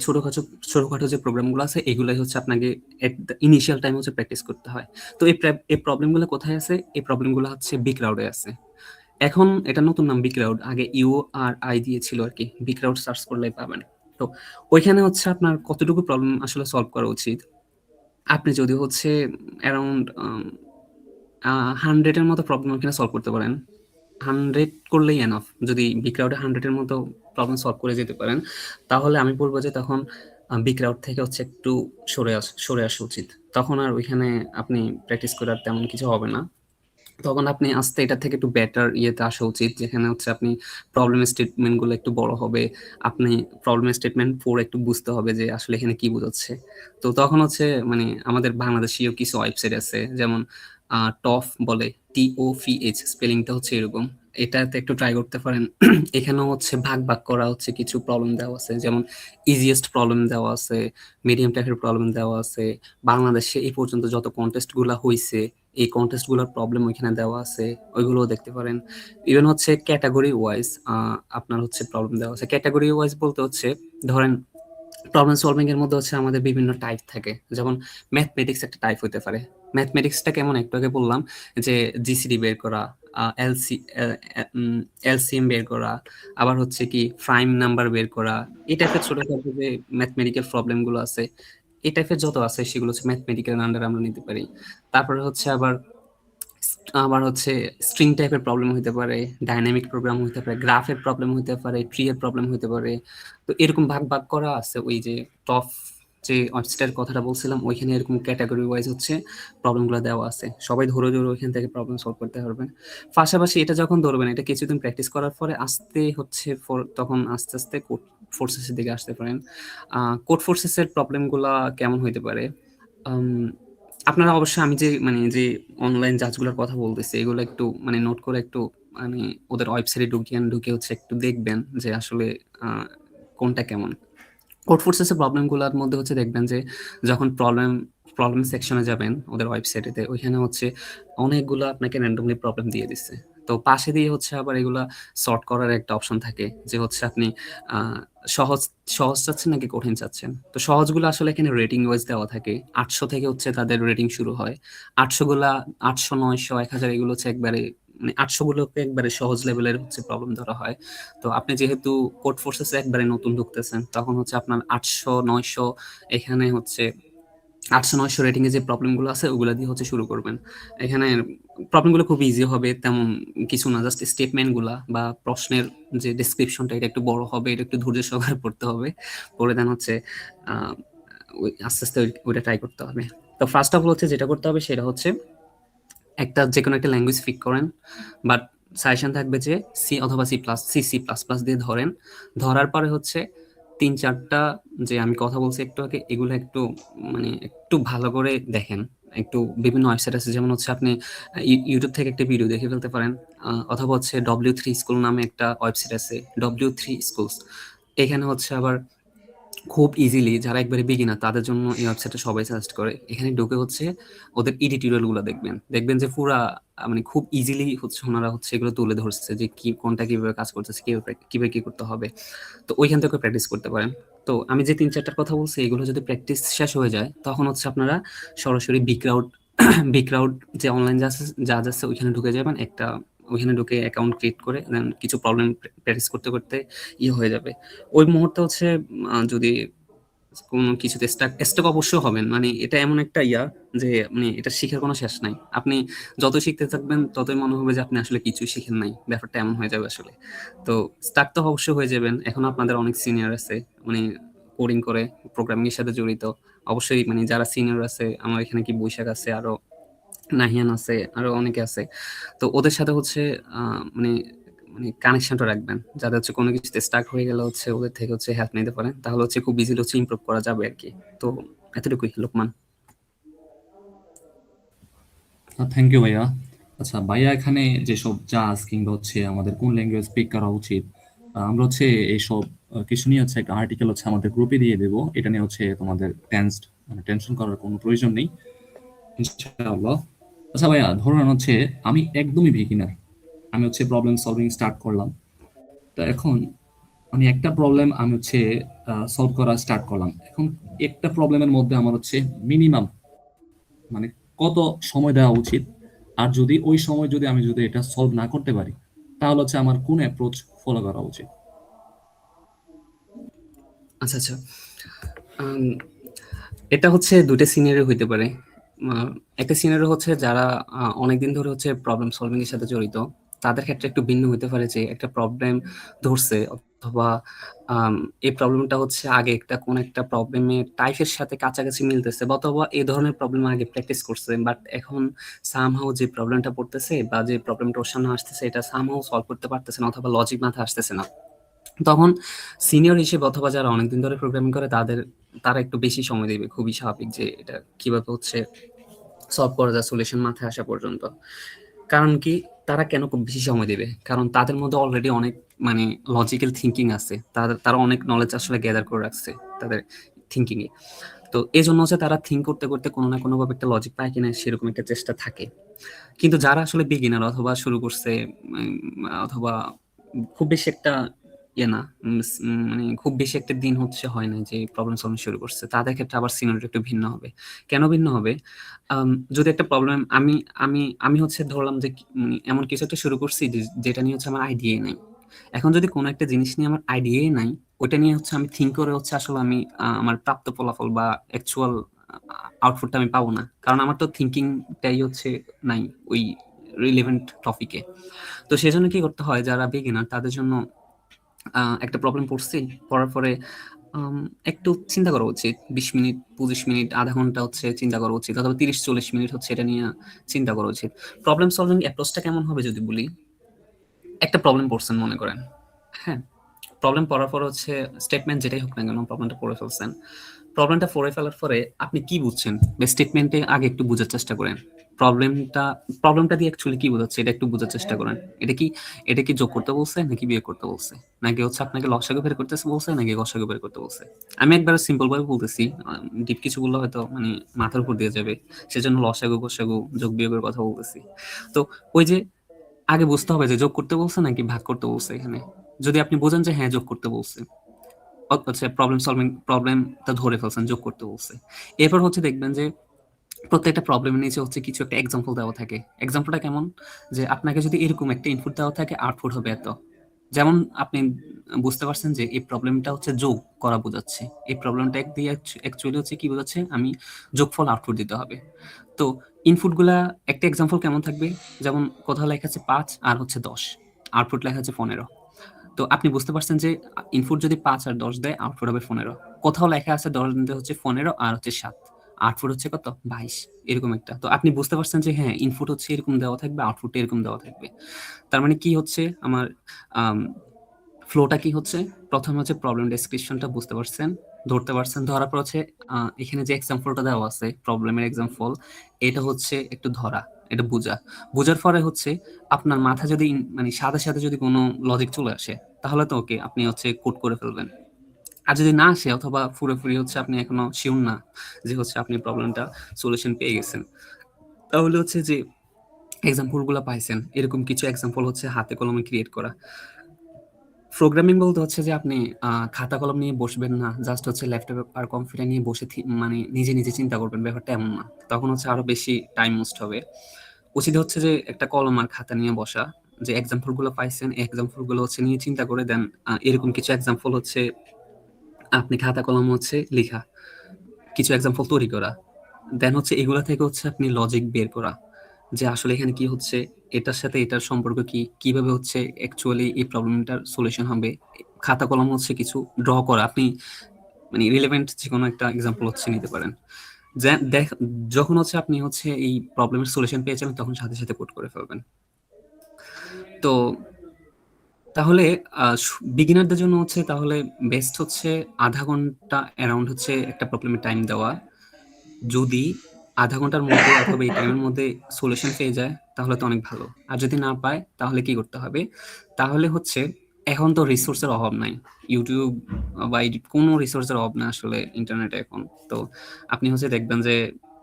ছোটখাটো যে প্রোগ্রামগুলো আছে এগুলাই হচ্ছে আপনাকে এট দ্যা ইনিশিয়াল টাইম হচ্ছে প্র্যাকটিস করতে হয়। তো এই প্রবলেম গুলা কোথায় আছে? এই প্রবলেম গুলা হচ্ছে বিগ ক্রাউড এ আছে। এখন এটা নতুন নাম বিক্রাউড। আগে ইউ আর আই দিয়ে ছিল আরকি। বিক্রাউড সার্চ করলেই পাবেন। তো ওইখানে হচ্ছে আপনার কতটুকু প্রবলেম আসলে সলভ করা উচিত। আপনি যদি হচ্ছে অ্যারাউন্ড 100 এর মতো প্রবলেম ওখানে সলভ করতে পারেন। 100 করলেই এনাফ। যদি বিক্রাউডে 100 এর মতো প্রবলেম সলভ করে যেতে পারেন, তাহলে আমি বলব যে তখন বিক্রাউড থেকে হচ্ছে একটু সরে আসা উচিত। তখন আর ওইখানে আপনি প্র্যাকটিস করে আর তেমন কিছু হবে না। তখন আপনি আস্তে এটা থেকে একটু বেটার ইয়েতে আসা উচিত, যেখানে হচ্ছে আপনি প্রবলেম স্টেটমেন্ট গুলো একটু বড় হবে। আপনি প্রবলেম স্টেটমেন্ট পড়ে একটু বুঝতে হবে যে আসলে এখানে কি বোঝাচ্ছে। তো তখন হচ্ছে মানে আমাদের বাংলাদেশীয় কিছু ওয়েবসাইট আছে, যেমন টফ বলে, TOFH, স্পেলিংটা হচ্ছে এরকম। এটাতে একটু ট্রাই করতে পারেন। এখানেও হচ্ছে ভাগ করা হচ্ছে, কিছু প্রবলেম দেওয়া আছে, যেমন ইজিয়েস্ট প্রবলেম দেওয়া আছে, মিডিয়াম টাইপের প্রবলেম দেওয়া আছে। বাংলাদেশে এই পর্যন্ত যত কন্টেস্ট গুলা হইছে এই কন্টেস্ট গুলোর প্রবলেম ওইখানে দেওয়া আছে, ওইগুলোও দেখতে পারেন। ইভেন হচ্ছে ক্যাটাগরি ওয়াইজ আপনার হচ্ছে প্রবলেম দেওয়া আছে। ক্যাটাগরি ওয়াইজ বলতে হচ্ছে ধরেন প্রবলেম সলভিং এর মধ্যে হচ্ছে আমাদের বিভিন্ন টাইপ থাকে। যেমন ম্যাথমেটিক্স একটা টাইপ হইতে পারে। ম্যাথমেটিক্সটা কেমন একটু আগে বললাম যে জিসিডি বের করা, আ এলসি এ এ উম এলসিএম বের করা, আবার হচ্ছে কি প্রাইম নাম্বার বের করা। এই টাইপের ছোটখাটো যে ম্যাথমেটিক্যাল প্রবলেম গুলো আছে, এই টাইপের যত আছে সেগুলো হচ্ছে ম্যাথমেটিক্যাল আন্ডারে আমরা নিতে পারি। তারপরে হচ্ছে আবার হচ্ছে স্ট্রিং টাইপের প্রবলেম হইতে পারে, ডাইনামিক প্রোগ্রাম হইতে পারে, গ্রাফের প্রবলেম হইতে পারে, ট্রি এর প্রবলেম হইতে পারে। তো এরকম ভাগ করা আছে। ওই যে টপ যে ওয়েবসাইটের কথাটা বলছিলাম ওইখানে এরকম ক্যাটেগরি ওয়াইজ হচ্ছে প্রবলেমগুলো দেওয়া আছে। সবাই ধরে ওইখান থেকে প্রবলেম সলভ করতে পারবেন। পাশাপাশি এটা যখন ধরবেন, এটা কিছুদিন প্র্যাকটিস করার পরে আস্তে হচ্ছে তখন আস্তে কোড ফোর্সেস এর দিকে আসতে পারেন। কোড ফোর্সেস এর প্রবলেমগুলা কেমন হইতে পারে? আম আপনারা অবশ্যই আমি যে অনলাইন জাজগুলোর কথা বলতেছি এগুলো একটু মানে নোট করে একটু মানে ওদের ওয়েবসাইটে ঢুকে হচ্ছে একটু দেখবেন যে আসলে আ কোনটা কেমন। কোড ফোর্সেস এর প্রবলেম গুলার মধ্যে হচ্ছে দেখবেন যে যখন প্রবলেম সেকশনে যাবেন ওদের ওয়েবসাইটেতে, ওইখানে হচ্ছে অনেকগুলা আপনাকে randomly প্রবলেম দিয়ে দিচ্ছে। তো পাশে দিয়ে হচ্ছে আবার এগুলা সর্ট করার একটা অপশন থাকে যে হচ্ছে আপনি আ সহজ সহজ চাচ্ছেন নাকি কঠিন চাচ্ছেন। তো সহজগুলো আসলে এখানে রেটিং ওয়াইজ দেওয়া থাকে। ৮০০ থেকে হচ্ছে তাদের রেটিং শুরু হয়। ৮০০ গুলা ৮০০, ৯০০, ১০০০ এগুলো হচ্ছে একবারে মানে ৮০০ গুলোকে একবারে সহজ লেভেলের হচ্ছে প্রবলেম ধরা হয়। তো আপনি যেহেতু কোড ফোর্সেস এ একবারে নতুন ঢুকতেছেন, তখন হচ্ছে আপনার ৮০০, ৯০০ এখানে হচ্ছে ৮০০, ৯০০ রেটিং এ যে প্রবলেম গুলো আছে ওগুলা দিয়ে হচ্ছে শুরু করবেন। এখানে প্রবলেম গুলো খুব ইজি হবে, তেমন কিছু না। জাস্ট স্টেটমেন্ট গুলা বা প্রশ্নের যে ডেসক্রিপশনটা এটা একটু বড় হবে, এটা একটু ধৈর্য সহকারে পড়তে হবে। পড়ে দেন হচ্ছে আ আস্তে ওইটা ট্রাই করতে হবে। তো ফার্স্ট অফ অল হচ্ছে যেটা করতে হবে সেটা হচ্ছে একটা যেকোনো একটা ল্যাঙ্গুয়েজ পিক করেন, বাট সাজেশন থাকবে যে সি অথবা সি প্লাস প্লাস দিয়ে ধরেন। ধরার পরে হচ্ছে ৩-৪টা যে আমি কথা বলছি একটু আগে, এগুলো একটু মানে একটু ভালো করে দেখেন। একটু বিভিন্ন ওয়েবসাইট আছে, যেমন হচ্ছে আপনি ইউটিউব থেকে একটা ভিডিও দেখে ফেলতে পারেন, অথবা হচ্ছে W3 স্কুল নামে একটা ওয়েবসাইট আছে, W3 স্কুলস। এখানে হচ্ছে আবার খুব ইজিলি যারা একবারে বিগিনার তাদের জন্য এই ওয়েবসাইটে সবাই সাজেস্ট করে। এখানে ঢুকে হচ্ছে ওদের এডিটোরিয়াল গুলো দেখবেন, দেখবেন যে পুরা মানে খুব ইজিলি হচ্ছে ওনারা হচ্ছে এগুলো তুলে ধরছে যে কি কোনটা কিভাবে কাজ করতেছে, কিভাবে কি করতে হবে। তো ওইখান থেকে প্র্যাকটিস করতে পারেন। তো আমি যে ৩-৪টার কথা বলছি, এগুলো যদি প্র্যাকটিস শেষ হয়ে যায়, তখন হচ্ছে আপনারা সরাসরি বিক্রাউড বিক্রাউড যে অনলাইন যা আছে ওইখানে ঢুকে যাবেন। ওইখানে ঢুকে অ্যাকাউন্ট ক্রিয়েট করে দেন কিছু প্রবলেম প্র্যাকটিস করতে করতে হয়ে যাবে। ওই মুহূর্তে হচ্ছে যদি কোনো কিছুতে স্টাক অবশ্যই হবেন। মানে এটা এমন একটা যে মানে এটা শিখার কোনো শেষ নাই। আপনি যত শিখতে থাকবেন ততই মনে হবে যে আপনি আসলে কিছুই শিখেন নাই। ব্যাপারটা এমন হয়ে যাবে আসলে। তো স্টাক তো অবশ্যই হয়ে যাবেন। এখন আপনাদের অনেক সিনিয়র আছে, মানে কোডিং করে, প্রোগ্রামিং এর সাথে জড়িত। অবশ্যই মানে যারা সিনিয়র আছে, আমার এখানে কি বৈশাখ আছে, আরো নাহিয়ান আছে, আরো অনেকে আছে। তো ওদের সাথে হচ্ছে মানে মানে কানেকশনটা রাখবেন, যাতে হচ্ছে কোনো কিছুতে স্টাক হয়ে গেলে হচ্ছে ওদের থেকে হচ্ছে হেল্প নিতে পারেন। তাহলে হচ্ছে খুব ইজিলি হচ্ছে ইমপ্রুভ করা যাবে আরকি। তো এতটুকুই লোকমান। থ্যাংক ইউ ভাইয়া। আচ্ছা ভাইয়া, এখানে যেসব জাজ কিংবা হচ্ছে আমাদের কোন ল্যাঙ্গুয়েজ স্পিক করা উচিত, আমরা হচ্ছে এইসব কিছু নিয়ে হচ্ছে একটা আর্টিকেল হচ্ছে আমাদের গ্রুপে দিয়ে দেবো। এটা নিয়ে হচ্ছে তোমাদের টেনশন করার কোনো প্রয়োজন নেই, ইনশাআল্লাহ। আচ্ছা ভাইয়া, ধরুন হচ্ছে আমি একদমই বিগিনার, আমি হচ্ছে প্রবলেম সলভিং স্টার্ট করলাম। তো এখন আমি একটা প্রবলেম আমি হচ্ছে সলভ করা স্টার্ট করলাম। এখন একটা প্রবলেমের মধ্যে আমার হচ্ছে মিনিমাম মানে কত সময় দেওয়া উচিত, আর যদি ওই সময় যদি এটা সলভ না করতে পারি, তাহলে হচ্ছে আমার কোন অ্যাপ্রোচ ফলো করা উচিত? আচ্ছা, আচ্ছা। আম এটা হচ্ছে ২ টা সিনারিও হইতে পারে। আ একটা সিনারিও হচ্ছে যারা অনেকদিন ধরে হচ্ছে প্রবলেম সলভিং এর সাথে জড়িত। তাদের ক্ষেত্রে একটু ভিন্ন হইতে পারে যে একটা প্রবলেম ধরছে, অথবা এই প্রবলেমটা হচ্ছে আগে কোনো একটা প্রবলেমের টাইপের সাথে কাছাকাছি মিলতেছে, বা অথবা এই ধরনের প্রবলেম আগে প্র্যাকটিস করছে। বাট এখন সামহাউ যে প্রবলেমটা পড়তেছে বা যে প্রবলেমটা ওর সামনে আসতেছে, এটা সামহাউ সলভ করতে পারতেছে না, অথবা লজিক মাথায় আসতেছে না। তখন সিনিয়র হিসেবে অথবা যারা অনেকদিন ধরে প্রোগ্রামিং করে তারা একটু বেশি সময় দিবে। খুবই স্বাভাবিক যে এটা কিভাবে হচ্ছে সলভ করা যায় সলিউশন মাথায় আসা পর্যন্ত। কারণ কি, তারা কেন খুব বেশি সময় দিবে? কারণ তাদের মধ্যে অলরেডি অনেক মানে লজিক্যাল থিংকিং আছে। তারা অনেক নলেজ আসলে গ্যাদার করে রাখছে তাদের থিংকিং এ। তো এজন্য হচ্ছে তারা থিংক করতে করতে কোনো না কোনোভাবে একটা লজিক পায় কিনা সেরকম একটা চেষ্টা থাকে। কিন্তু যারা আসলে বিগিনার অথবা শুরু করছে, অথবা খুব বেশি একটা না, মানে খুব বেশি একটা দিন হচ্ছে হয় নাই যে প্রবলেম সলভিং শুরু করছে, তাদের ক্ষেত্রে আবার সিনারিও একটু ভিন্ন হবে। কেন ভিন্ন হবে? যদি একটা প্রবলেম আমি আমি আমি হচ্ছে ধরলাম যে এমন কিছু একটা শুরু করছি যেটা নিয়ে হচ্ছে আমার আইডিয়াই নাই। এখন যদি কোনো একটা জিনিস নিয়ে আমার আইডিয়াই নাই, ওইটা নিয়ে হচ্ছে আমি থিংক করে হচ্ছে আসলে আমি আমার প্রাপ্ত ফলাফল বা অ্যাকচুয়াল আউটপুটটা আমি পাবো না। কারণ আমার তো থিংকিংটাই হচ্ছে নাই ওই রিলেভেন্ট টপিকে। তো সেজন্য কি করতে হয়, যারা বিগিনার তাদের জন্য একটা প্রবলেম পড়ার পরে একটু চিন্তা করা উচিত। ২০ মিনিট, ২৫ মিনিট, আধা ঘন্টা হচ্ছে চিন্তা করা উচিত, অথবা ৩০-৪০ মিনিট হচ্ছে এটা নিয়ে চিন্তা করা উচিত। প্রবলেম সলভিং অ্যাপ্রোচটা কেমন হবে যদি বলি, একটা প্রবলেম পড়ছেন মনে করেন, হ্যাঁ? প্রবলেম পড়ার পর হচ্ছে স্টেটমেন্ট যেটাই হোক না কেন, প্রবলেমটা পড়ে ফেলছেন। প্রবলেমটা পড়ে ফেলার পরে আপনি কি বুঝছেন? স্টেটমেন্টে আগে একটু বোঝার চেষ্টা করেন। প্রবলেমটা দিয়ে অ্যাকচুয়ালি কি বোঝাচ্ছে এটা একটু বোঝার চেষ্টা করেন। এটা কি যোগ করতে বলছে নাকি বিয়োগ করতে বলছে? নাকি হচ্ছে আপনাকে লসাগু বের করতে বলছে নাকি গসাগু বের করতে বলছে? আমি একবারে সিম্পল ভাবে বলতেছি। ডিপ কিছু বললে হয়তো মানে মাথার উপর দিয়ে যাবে। সেজন্য লসাগু, গসাগু, যোগ বিয়োগের কথা বলতেছি। তো ওই যে আগে বুঝতে হবে যে যোগ করতে বলছে নাকি ভাগ করতে বলছে এখানে। যদি আপনি বোঝেন যে হ্যাঁ যোগ করতে বলছে, হচ্ছে প্রবলেমটা ধরে ফেলছেন, যোগ করতে বলছে। এরপর হচ্ছে দেখবেন যে প্রত্যেকটা প্রবলেমের নিচে হচ্ছে কিছু একটা এক্সাম্পল দেওয়া থাকে। এক্সাম্পলটা কেমন? যে আপনাকে যদি এরকম একটা ইনপুট দেওয়া থাকে, আউটপুট হবে এত। যেমন আপনি বুঝতে পারছেন যে এই প্রবলেমটা হচ্ছে যোগ করা বোঝাচ্ছে। এই প্রবলেমটা দিয়ে অ্যাকচুয়ালি হচ্ছে কি বোঝাচ্ছে? আমি যোগফল আউটপুট দিতে হবে। তো ইনপুটগুলা একটা এক্সাম্পল কেমন থাকবে? যেমন কোথাও লেখা আছে ৫ আর হচ্ছে ১০। আউটপুট লেখা আছে ১৫। তো আপনি বুঝতে পারছেন যে ইনপুট যদি ৫ আর ১০ দেয়, আউটপুট হবে ১৫। কোথাও লেখা আছে ১০ দিতে হচ্ছে ১৫ আর হচ্ছে ৭। আউটপুট হচ্ছে কত 22 এরকম একটা। তো আপনি বুঝতে পারছেন যে হ্যাঁ, ইনপুট হচ্ছে এরকম দেওয়া থাকবে, আউটপুট এরকম দেওয়া থাকবে। তার মানে কি হচ্ছে আমার আম ফ্লোটা কি হচ্ছে? ১ম হচ্ছে প্রবলেম ডেসক্রিপশনটা বুঝতে পারছেন, ধরতে পারছেন। ধরার পর হচ্ছে এখানে যে এক্সাম্পলটা দেওয়া আছে, প্রবলেমের এক্সাম্পল, এটা হচ্ছে একটু ধরা, এটা বুঝা। বুঝার পরে হচ্ছে আপনার মাথায় যদি মানে সাথে যদি কোনো লজিক চলে আসে, তাহলে তো ওকে আপনি হচ্ছে কোড করে ফেলবেন। আর যদি না আসে অথবা পুরোপুরি হচ্ছে আপনি এখনো সিউর না যে হচ্ছে আপনি প্রবলেমটা সলিউশন পেয়ে গেছেন, তাহলে হচ্ছে যে এক্সাম্পল গুলা পাইছেন, এরকম কিছু এক্সাম্পল হচ্ছে হাতে কলমে ক্রিয়েট করা। প্রোগ্রামিং বলতে হচ্ছে যে আপনি খাতা কলম নিয়ে বসবেন না, জাস্ট হচ্ছে ল্যাপটপ আর কম্পিউটার নিয়ে বসে মানে নিজে চিন্তা করবেন, ব্যাপারটা এমন না। তখন হচ্ছে আরো বেশি টাইম ওয়েস্ট হবে। উচিত হচ্ছে যে একটা কলম আর খাতা নিয়ে বসা, যে এক্সাম্পল গুলো পাইছেন এই এক্সাম্পল গুলো হচ্ছে নিয়ে চিন্তা করে দেন, এরকম কিছু এক্সাম্পল হচ্ছে আপনি খাতা কলম হচ্ছে লিখা, কিছু এক্সাম্পল তৈরি করা, দেন হচ্ছে এগুলা থেকে হচ্ছে আপনি লজিক বের করা যে আসলে এখানে কি হচ্ছে, এটার সাথে এটার সম্পর্ক কি, কিভাবে হচ্ছে অ্যাকচুয়ালি এই প্রবলেমটার সলিউশন হবে। খাতা কলম হচ্ছে কিছু ড্র করা, আপনি মানে রিলেভেন্ট যে কোনো একটা এক্সাম্পল হচ্ছে নিতে পারেন। যখন হচ্ছে আপনি হচ্ছে এই প্রবলেমের সলিউশন পেয়ে যাবেন, তখন সাথে কোড করে ফেলবেন। তো তাহলে বিগিনারদের জন্য হচ্ছে তাহলে বেস্ট হচ্ছে ০.৫ ঘন্টা অ্যারাউন্ড হচ্ছে একটা প্রবলেমের টাইম দেওয়া। যদি ০.৫ ঘন্টার মধ্যে অথবা এই টাইমের মধ্যে সলিউশন পেয়ে যায়, তাহলে তো অনেক ভালো। আর যদি না পায়, তাহলে কি করতে হবে? তাহলে হচ্ছে এখন তো রিসোর্সের অভাব নাই। YouTube বা কোনো রিসোর্সের অভাব নাই আসলে ইন্টারনেটে এখন। তো আপনি হচ্ছে দেখবেন যে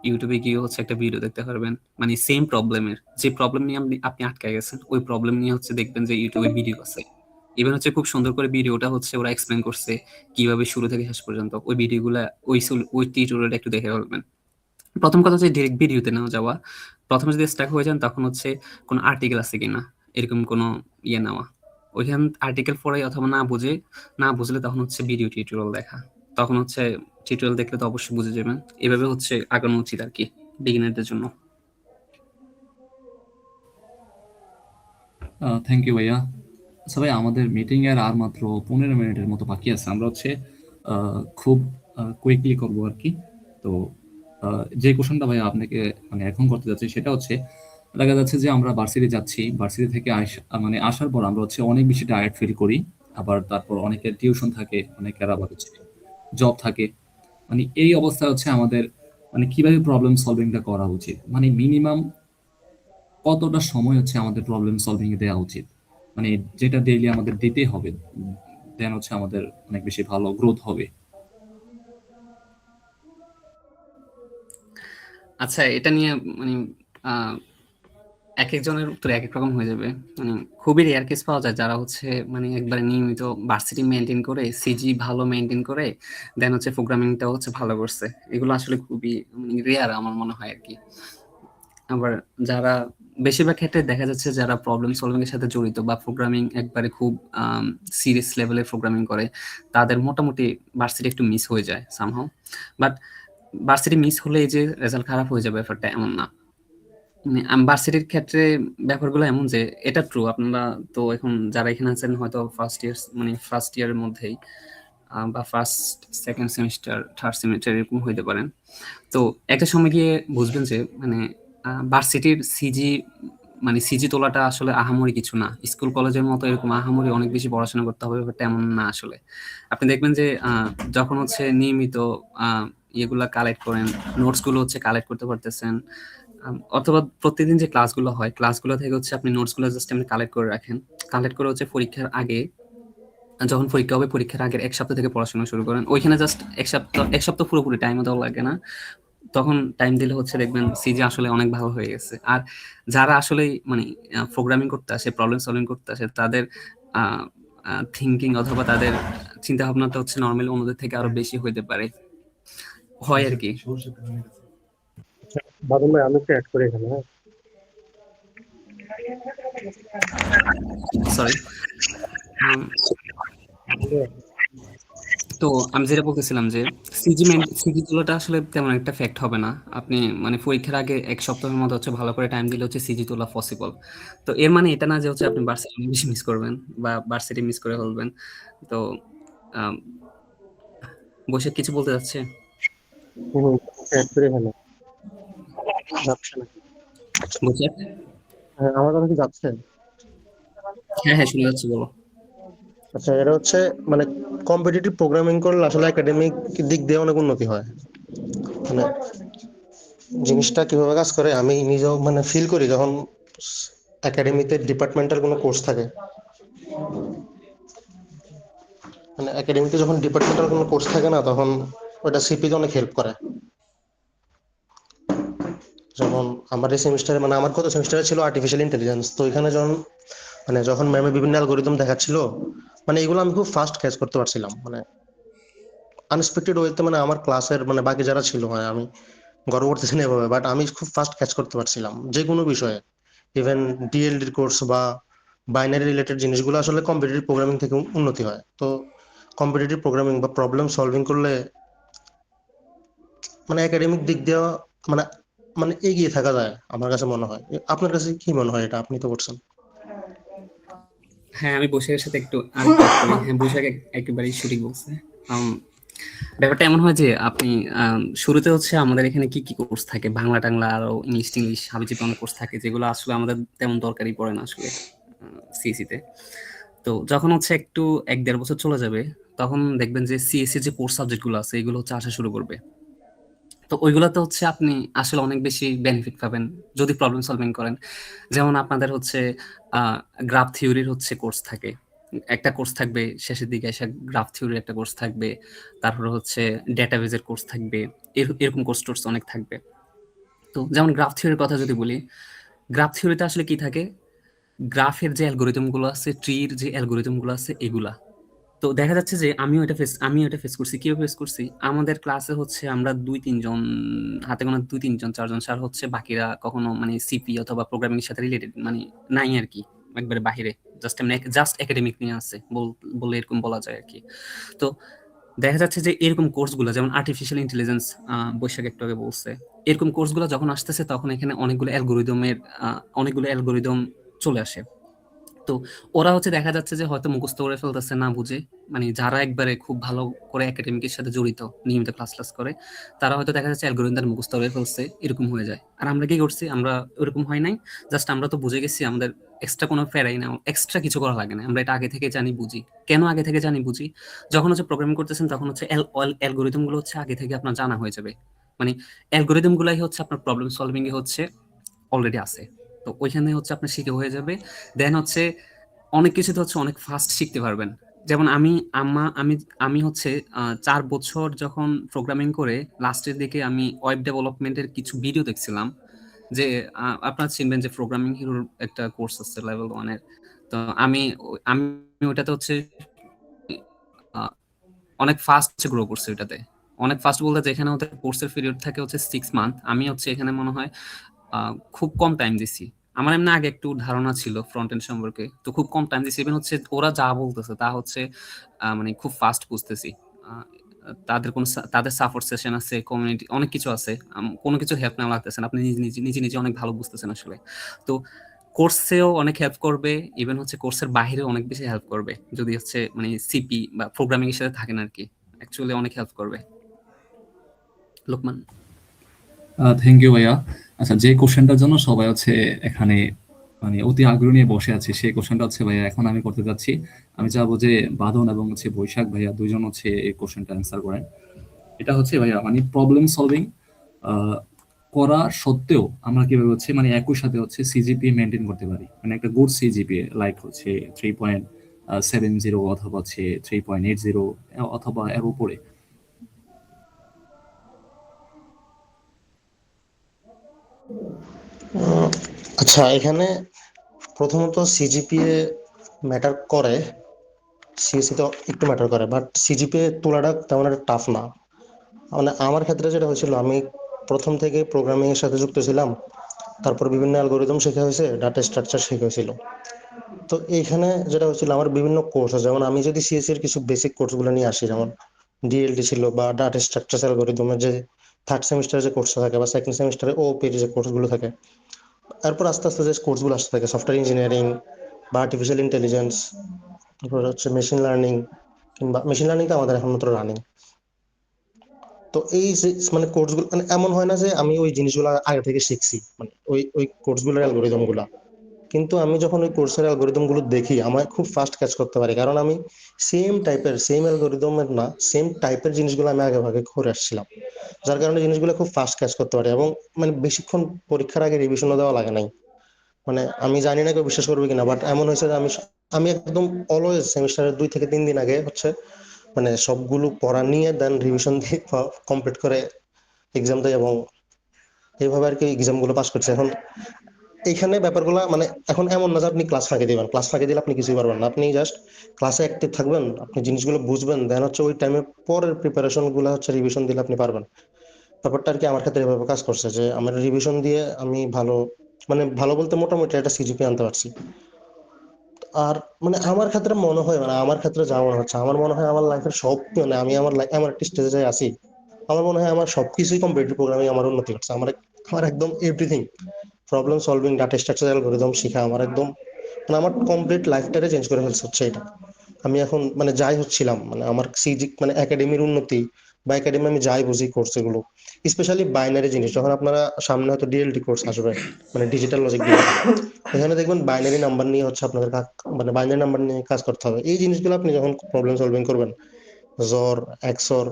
YouTube এ গিয়ে হচ্ছে একটা ভিডিও দেখতে পারবেন। মানে সেম প্রবলেমের, যে প্রবলেম নিয়ে আপনি আটকায় গেছেন, ওই প্রবলেম নিয়ে হচ্ছে দেখবেন যে YouTube এ ভিডিও আছে। ইভেন হচ্ছে খুব সুন্দর করে ভিডিওটা হচ্ছে ওরা এক্সপ্লেইন করছে কিভাবে শুরু থেকে শেষ পর্যন্ত। ওই ভিডিওগুলা ওই টিউটোরিয়ালটা একটু দেখে ফেলবেন। প্রথম কথা হচ্ছে ডিরেক্ট ভিডিওতে না যাওয়া। ১ম এ যদি স্টাক হয়ে যান, তখন হচ্ছে কোনো আর্টিকেল আছে কিনা এরকম কোনো নেওয়া। ওইখান আর্টিকেল পড়ে অথবা না বুঝলে তখন হচ্ছে ভিডিও টিউটোরিয়াল দেখা। তখন হচ্ছে টিউটোরিয়াল দেখলে তো অবশ্যই বুঝে যাবেন। এভাবে হচ্ছে আগানো উচিত আরকি বিগিনারদের জন্য। থ্যাংক ইউ ভাইয়া। আচ্ছা ভাই, আমাদের মিটিং এর আর মাত্র ১৫ মিনিটের মতো বাকি আছে। আমরা হচ্ছে খুব কুইকলি করবো আর কি। তো যে কোশ্চেনটা ভাইয়া আপনাকে মানে এখন করতে যাচ্ছি সেটা হচ্ছে, দেখা যাচ্ছে যে আমরা ভার্সিটি যাচ্ছি, ভার্সিটি থেকে মানে আসার পর আমরা হচ্ছে অনেক বেশি টায়ার্ড ফিল করি। আবার তারপর অনেকের টিউশন থাকে, অনেকের আবার হচ্ছে জব থাকে। মানে এই অবস্থায় হচ্ছে আমাদের মানে কিভাবে প্রবলেম সলভিংটা করা উচিত, মানে মিনিমাম কতটা সময় হচ্ছে আমাদের প্রবলেম সলভিং এ দেওয়া উচিত, মানে যেটা ডেইলি আমাদের দিতেই হবে, দেন হচ্ছে আমাদের অনেক বেশি ভালো গ্রোথ হবে। আচ্ছা, এটা নিয়ে মানে আ একেকজনের উত্তর একেক রকম হয়ে যাবে। মানে খুবই রেয়ার কেস পাওয়া যায় যারা হচ্ছে মানে একবারে নিয়মিত ভার্সিটি মেইনটেইন করে, সিজি ভালো মেইনটেইন করে, দেন হচ্ছে প্রোগ্রামিংটাও হচ্ছে ভালো করছে। এগুলো আসলে খুবই রেয়ার আমার মনে হয় আরকি। আবার যারা বেশিরভাগ ক্ষেত্রে দেখা যাচ্ছে যারা প্রবলেম সলভিং এর সাথে জড়িত বা প্রোগ্রামিং একবারে খুব সিরিয়াস লেভেলে প্রোগ্রামিং করে, তাদের মোটামুটি ভার্সিটি একটু মিস হয়ে যায় সামহাউ। বাট ভার্সিটি মিস হলে এই যে রেজাল্ট খারাপ হয়ে যাবে ব্যাপারটা এমন না। মানে ভার্সিটির ক্ষেত্রে ব্যাপারগুলো এমন যে এটা ট্রু, আপনারা তো এখন যারা এখানে আছেন হয়তো ফার্স্ট ইয়ারের মধ্যেই বা first, second semester, third semester এরকম হইতে পারেন। তো একটা সময় গিয়ে বুঝবেন যে মানে ভার্সিটির সিজি তোলাটা আসলে আহামরি কিছু না। স্কুল কলেজের মতো এরকম আহামরি অনেক বেশি পড়াশোনা করতে হবে ব্যাপারটা এমন না আসলে। আপনি দেখবেন যে যখন হচ্ছে নিয়মিত আ ইয়েগুলা কালেক্ট করেন, নোটস গুলো হচ্ছে কালেক্ট করতে পারতেছেন, অথবা প্রতিদিন যে ক্লাসগুলো হয়, ক্লাসগুলো থেকে হচ্ছে আপনি নোটস গুলো জাস্ট এমনি কালেক্ট করে রাখেন। কালেক্ট করে হচ্ছে পরীক্ষার আগে, যখন পরীক্ষা হবে পরীক্ষার আগের ১ সপ্তাহ থেকে পড়াশোনা শুরু করেন। ওইখানে জাস্ট ১ সপ্তাহ পুরোপুরি টাইমও দেওয়া লাগে না। তখন টাইম দিলে হচ্ছে দেখবেন সিজি আসলে অনেক ভালো হয়ে গেছে। আর যারা আসলেই মানে প্রোগ্রামিং করতে আসে, প্রবলেম সলভিং করতে আসে, তাদের আ আ থিংকিং অথবা তাদের চিন্তাভাবনাটা হচ্ছে নরমালি অন্যদের থেকে আরো বেশি হইতে পারে। হয় আরকি। আচ্ছা, বাদল ভাই আমি একটু অ্যাড করি এখানে, হ্যাঁ? সরি। আম তো আমি যেটা বলতেছিলাম যে সিজি তোলাটা আসলে তেমন একটা ফ্যাক্ট হবে না। আপনি মানে পরীক্ষার আগে ১ সপ্তাহের মতো হচ্ছে ভালো করে টাইম দিলে হচ্ছে সিজি তোলা পসিবল। তো এর মানে এটা না যে হচ্ছে আপনি ভার্সিটি অনেক বেশি মিস করবেন বা ভার্সিটি মিস করে ফেলবেন। তো আম বৈশাখ কিছু বলতে চাচ্ছে? হুম, অ্যাড করে ফেলো, যাচ্ছে নাকি? বুঝছেন? হ্যাঁ, আমার কথা কি যাচ্ছে? হ্যাঁ, হ্যাঁ, শুনে যাচ্ছি, বলো। আচ্ছা, এটা হচ্ছে মানে কম্পিটিটিভ প্রোগ্রামিং করলে আসলে একাডেমিক দিক দিয়ে অনেক উন্নতি হয়। মানে জিনিসটা কিভাবে কাজ করে আমি নিজেও মানে ফিল করি যখন একাডেমিতে ডিপার্টমেন্টাল কোনো কোর্স থাকে। মানে একাডেমিতে যখন ডিপার্টমেন্টাল কোনো কোর্স থাকে না, তখন ওটা সিপিতে অনেক হেল্প করে। যেমন আমার এই সেমিস্টারে মানে আমার কত সেমিস্টারে ছিল আর্টিফিশিয়াল ইন্টেলিজেন্স, তো এখানে যখন ম্যামে বিভিন্ন অ্যালগোরিদম দেখাচ্ছিল, মানে এগুলো আমি খুব ফাস্ট ক্যাচ করতে পারছিলাম, মানে আনএক্সপেক্টেড ওয়েতে। মানে আমার ক্লাসের মানে বাকি যারা ছিল, মানে আমি গর্ব করতেছি না এভাবে, বাট আমি খুব ফাস্ট ক্যাচ করতে পারছিলাম যে কোনো বিষয়ে। ইভেন ডিএলডির কোর্স বা বাইনারি রিলেটেড জিনিসগুলো আসলে কম্পিটিটিভ প্রোগ্রামিং থেকে উন্নতি হয়। তো কম্পিটিটিভ প্রোগ্রামিং বা প্রবলেম সলভিং করলে মানে একাডেমিক দিক দিয়ে মানে মানে এগিয়ে থাকা যায় আমার কাছে মনে হয়। আপনার কাছে কি মনে হয়? এটা আপনি তো করছেন। হ্যাঁ, আমি বৈশাখের সাথে আরেকটু অ্যাড করি। হ্যাঁ, বৈশাখ একেবারেই সঠিক বলছে। আম, ব্যাপারটা এমন হয় যে আপনি শুরুতে হচ্ছে আমাদের এখানে কি কি কোর্স থাকে, বাংলা টাংলা আরো ইংলিশ টিংলিশ হাবিজাবি অনেক কোর্স থাকে, যেগুলো আসলে আমাদের তেমন দরকারই পড়ে না আসলে সিএসসি তে। তো যখন হচ্ছে একটু ১-১.৫ বছর চলে যাবে, তখন দেখবেন যে সিএসসি যে কোর্স সাবজেক্ট গুলো আছে এগুলো হচ্ছে আসা শুরু করবে। তো ওইগুলোতে হচ্ছে আপনি আসলে অনেক বেশি বেনিফিট পাবেন যদি প্রবলেম সলভিং করেন। যেমন আপনাদের হচ্ছে গ্রাফ থিওরির হচ্ছে কোর্স থাকে, একটা কোর্স থাকবে শেষের দিকে এসে, গ্রাফ থিওরির একটা কোর্স থাকবে, তারপরে হচ্ছে ডেটাবেজের কোর্স থাকবে, এরকম কোর্স টোর্স অনেক থাকবে। তো যেমন গ্রাফ থিওরির কথা যদি বলি, গ্রাফ থিওরিতে আসলে কি থাকে, গ্রাফের যে অ্যালগোরিদম গুলো আছে, ট্রির যে অ্যালগোরিদম গুলো আছে এগুলা। তো দেখা যাচ্ছে যে আমিও এটা ফেস করছি। কিভাবে ফেস করছি? আমাদের ক্লাসে হচ্ছে আমরা ২-৩ জন, হাতে গোনা ২-৩ জন ৪ জন স্যার হচ্ছে, বাকিরা কখনো মানে সিপি অথবা প্রোগ্রামিং এর সাথে রিলেটেড মানে নাই আরকি। একবারে বাহিরে। জাস্ট একাডেমিক নিয়ে আছে। বললে এরকম বলা যায় আরকি। তো দেখা যাচ্ছে যে এরকম কোর্সগুলো যেমন আর্টিফিশিয়াল ইন্টেলিজেন্স, বৈশাখ একটু আগে বলছে। এরকম কোর্সগুলো যখন আসতেছে তখন এখানে অনেকগুলো অ্যালগরিদম চলে আসে। তো ওরা হচ্ছে দেখা যাচ্ছে যে হয়তো মুখস্থ করে ফেলতেছে না বুঝে, মানে যারা একবারে খুব ভালো করে একাডেমিকের সাথে জড়িত, নিয়মিত ক্লাস ক্লাস করে, তারা হয়তো দেখা যাচ্ছে অ্যালগরিদম মুখস্থ করে ফেলছে, এরকম হয়ে যায়। আর আমরা কি করছি? আমরা ওরকম হয় নাই, জাস্ট আমরা তো বুঝে গেছি, আমাদের এক্সট্রা কোনো ফেরাই না, এক্সট্রা কিছু করা লাগে না, আমরা এটা আগে থেকে জানি বুঝি। কেন আগে থেকে জানি বুঝি? যখন হচ্ছে প্রোগ্রামিং করতেছেন তখন হচ্ছে অ্যালগরিদম গুলো হচ্ছে আগে থেকে আপনার জানা হয়ে যাবে, মানে অ্যালগরিদম গুলাই হচ্ছে আপনার প্রবলেম সলভিং এ হচ্ছে অলরেডি আছে। তো ওইখানে হচ্ছে আপনার শিখে হয়ে যাবে। দেন হচ্ছে অনেক কিছুতে হচ্ছে অনেক ফাস্ট শিখতে পারবেন। যেমন আমি আমি হচ্ছে ৪ বছর যখন প্রোগ্রামিং করে লাস্টের দিকে আমি ওয়েব ডেভেলপমেন্টের কিছু ভিডিও দেখছিলাম। যে আপনারা চিনবেন যে প্রোগ্রামিং হিরোর একটা কোর্স আছে লেভেল 1 এর। তো আমি ওটাতে হচ্ছে আ অনেক ফাস্ট গ্রো করছি ওটাতে। অনেক ফাস্ট বলতে যেখানে ওদের কোর্সের পিরিয়ড থাকে হচ্ছে 6 মান্থ। আমি হচ্ছে এখানে মনে হয় আ খুব কম টাইম দিছি। আমার এমনি আগে একটু ধারণা ছিল ফ্রন্ট এন্ড সম্পর্কে। তো খুব কম টাইম দিছি। ইভেন হচ্ছে ওরা যা বলতেছে তা হচ্ছে মানে খুব ফাস্ট বুঝতেছি। আ তাদের সাপোর্ট সেশন আছে, কমিউনিটি অনেক কিছু আছে। কোনো কিছু হেল্প নেওয়া লাগতেছে না। আপনি নিজে অনেক ভালো বুঝতেছেন আসলে। তো কোর্সেও অনেক হেল্প করবে। ইভেন হচ্ছে কোর্সের বাহিরেও অনেক বেশি হেল্প করবে। যদি হচ্ছে মানে সিপি বা প্রোগ্রামিং এর সাথে থাকেন আরকি। অ্যাকচুয়ালি অনেক হেল্প করবে। লোকমান। থ্যাংক ইউ ভাইয়া। আচ্ছা, যে কোশ্চেনটার জন্য সবাই হচ্ছে এখানে মানে অতি আগ্রহ নিয়ে বসে আছে, সেই কোশ্চেনটা হচ্ছে ভাইয়া এখন আমি করতে যাচ্ছি। আমি চাবো যে বাঁধন এবং হচ্ছে বৈশাখ ভাইয়া দুইজন হচ্ছে এই কোশ্চেনটা অ্যান্সার করেন। এটা হচ্ছে ভাইয়া মানে প্রবলেম সলভিং করা সত্ত্বেও আমরা কিভাবে হচ্ছে মানে একই সাথে হচ্ছে সিজিপিএ মেনটেন করতে পারি, মানে একটা গুড সিজিপিএ লাইক হচ্ছে 3.70 অথবা হচ্ছে 3.80 অথবা এর উপরে। আচ্ছা, এখানে প্রথমত সিজিপিএ ম্যাটার করে, সিএসসি তো একটু ম্যাটার করে, বাট সিজিপিএ তোলাটা তেমন একটা টাফ না। মানে আমার ক্ষেত্রে যেটা হয়েছিল, আমি প্রথম থেকে প্রোগ্রামিং এর সাথে যুক্ত ছিলাম, তারপর বিভিন্ন অ্যালগোরিদম শেখা হয়েছে, ডাটা স্ট্রাকচার শেখা হয়েছিল। তো এইখানে যেটা হচ্ছিল, আমার বিভিন্ন কোর্স আছে, যেমন আমি যদি সিএসসি এর কিছু বেসিক কোর্সগুলো নিয়ে আসি, যেমন ডিএলডি ছিল বা ডাটা স্ট্রাকচার অ্যালগোরিদমের যে থার্ড সেমিস্টারে যে কোর্স থাকে বা সেকেন্ড সেমিস্টারে ওপির যে কোর্সগুলো থাকে, তারপর আস্তে আস্তে যে কোর্সগুলো আসতে থাকে সফটওয়্যার ইঞ্জিনিয়ারিং বা আর্টিফিশিয়াল ইন্টেলিজেন্স, তারপর হচ্ছে মেশিন লার্নিং, কিংবা মেশিন লার্নিং তো আমাদের এখন মাত্র রানিং। তো এই যে মানে কোর্সগুলো মানে এমন হয় না যে আমি ওই জিনিসগুলো আগে থেকে শিখছি, মানে ওই কোর্সগুলোর অ্যালগোরিদম গুলা, কিন্তু আমি যখন ওই কোর্সের অ্যালগোরিদম গুলো দেখি আমার খুব ফাস্ট ক্যাচ করতে পারি, কারণ আমি সেম অ্যালগোরিদমের না, সেম টাইপের জিনিসগুলো আমি আগে ভাগে করে আসছিলাম, যার কারণে জিনিসগুলো খুব ফাস্ট ক্যাচ করতে পারি এবং মানে বেশিক্ষণ পরীক্ষার আগে রিভিশনও দেওয়া লাগে নাই। মানে আমি জানি না কেউ বিশ্বাস করবে কিনা, বাট এমন হয়েছে যে আমি একদম অলওয়েজ সেমিস্টারের 2 থেকে 3 দিন আগে হচ্ছে মানে সবগুলো পড়া নিয়ে দেন রিভিশন দিয়ে কমপ্লিট করে এক্সাম দেয়, এবং এইভাবে আর কি এক্সাম গুলো পাস করছে। এখন এইখানে ব্যাপারগুলো মানে এখন এমন না যে আপনি ক্লাস ফাঁকি দিবেন, ক্লাস ফাঁকি দিলে আপনি কিছুই পারবেন না, আপনি জাস্ট ক্লাসে অ্যাক্টিভ থাকবেন, আপনি জিনিসগুলো বুঝবেন, দেন হচ্ছে ওই টাইমে পরের প্রিপারেশন গুলো হচ্ছে রিভিশন দিলে আপনি পারবেন। ব্যাপারটা আর কি আমার ক্ষেত্রে এভাবে কাজ করছে যে আমার রিভিশন দিয়ে আমি ভালো, মানে ভালো বলতে মোটামুটি একটা সিজিপি আনতে পারছি। আর মানে আমার ক্ষেত্রে মনে হয়, মানে আমার ক্ষেত্রে যা মনে হচ্ছে, আমার মনে হয় আমার লাইফের সব মানে আমি আমার একটা স্টেজে যাই আছি, আমার মনে হয় আমার সবকিছুই কম্পিটিটিভ প্রোগ্রামিং আমার উন্নতি করছে, আমার একদম everything, problem solving, data structure, algorithm শিখা আমার একদম মানে আমার কমপ্লিট লাইফটারে চেঞ্জ করে ফেলছে হচ্ছে এটা। আমি এখন মানে যাই হচ্ছিলাম, মানে আমার সিজি মানে একাডেমির উন্নতি বা একাডেমি আমি যাই বুঝি কোর্স এগুলো, স্পেশালি বাইনারি জিনিস, যখন আপনারা সামনে হয়তো ডিএলডি কোর্স আসবে, মানে ডিজিটাল লজিক ডিজাইন, এখানে দেখবেন বাইনারি নাম্বার নিয়ে হচ্ছে আপনাদের মানে বাইনারি নাম্বার নিয়ে কাজ করতে হবে। এই জিনিসগুলো আপনি যখন প্রবলেম সলভিং করবেন, জর, এক্সর,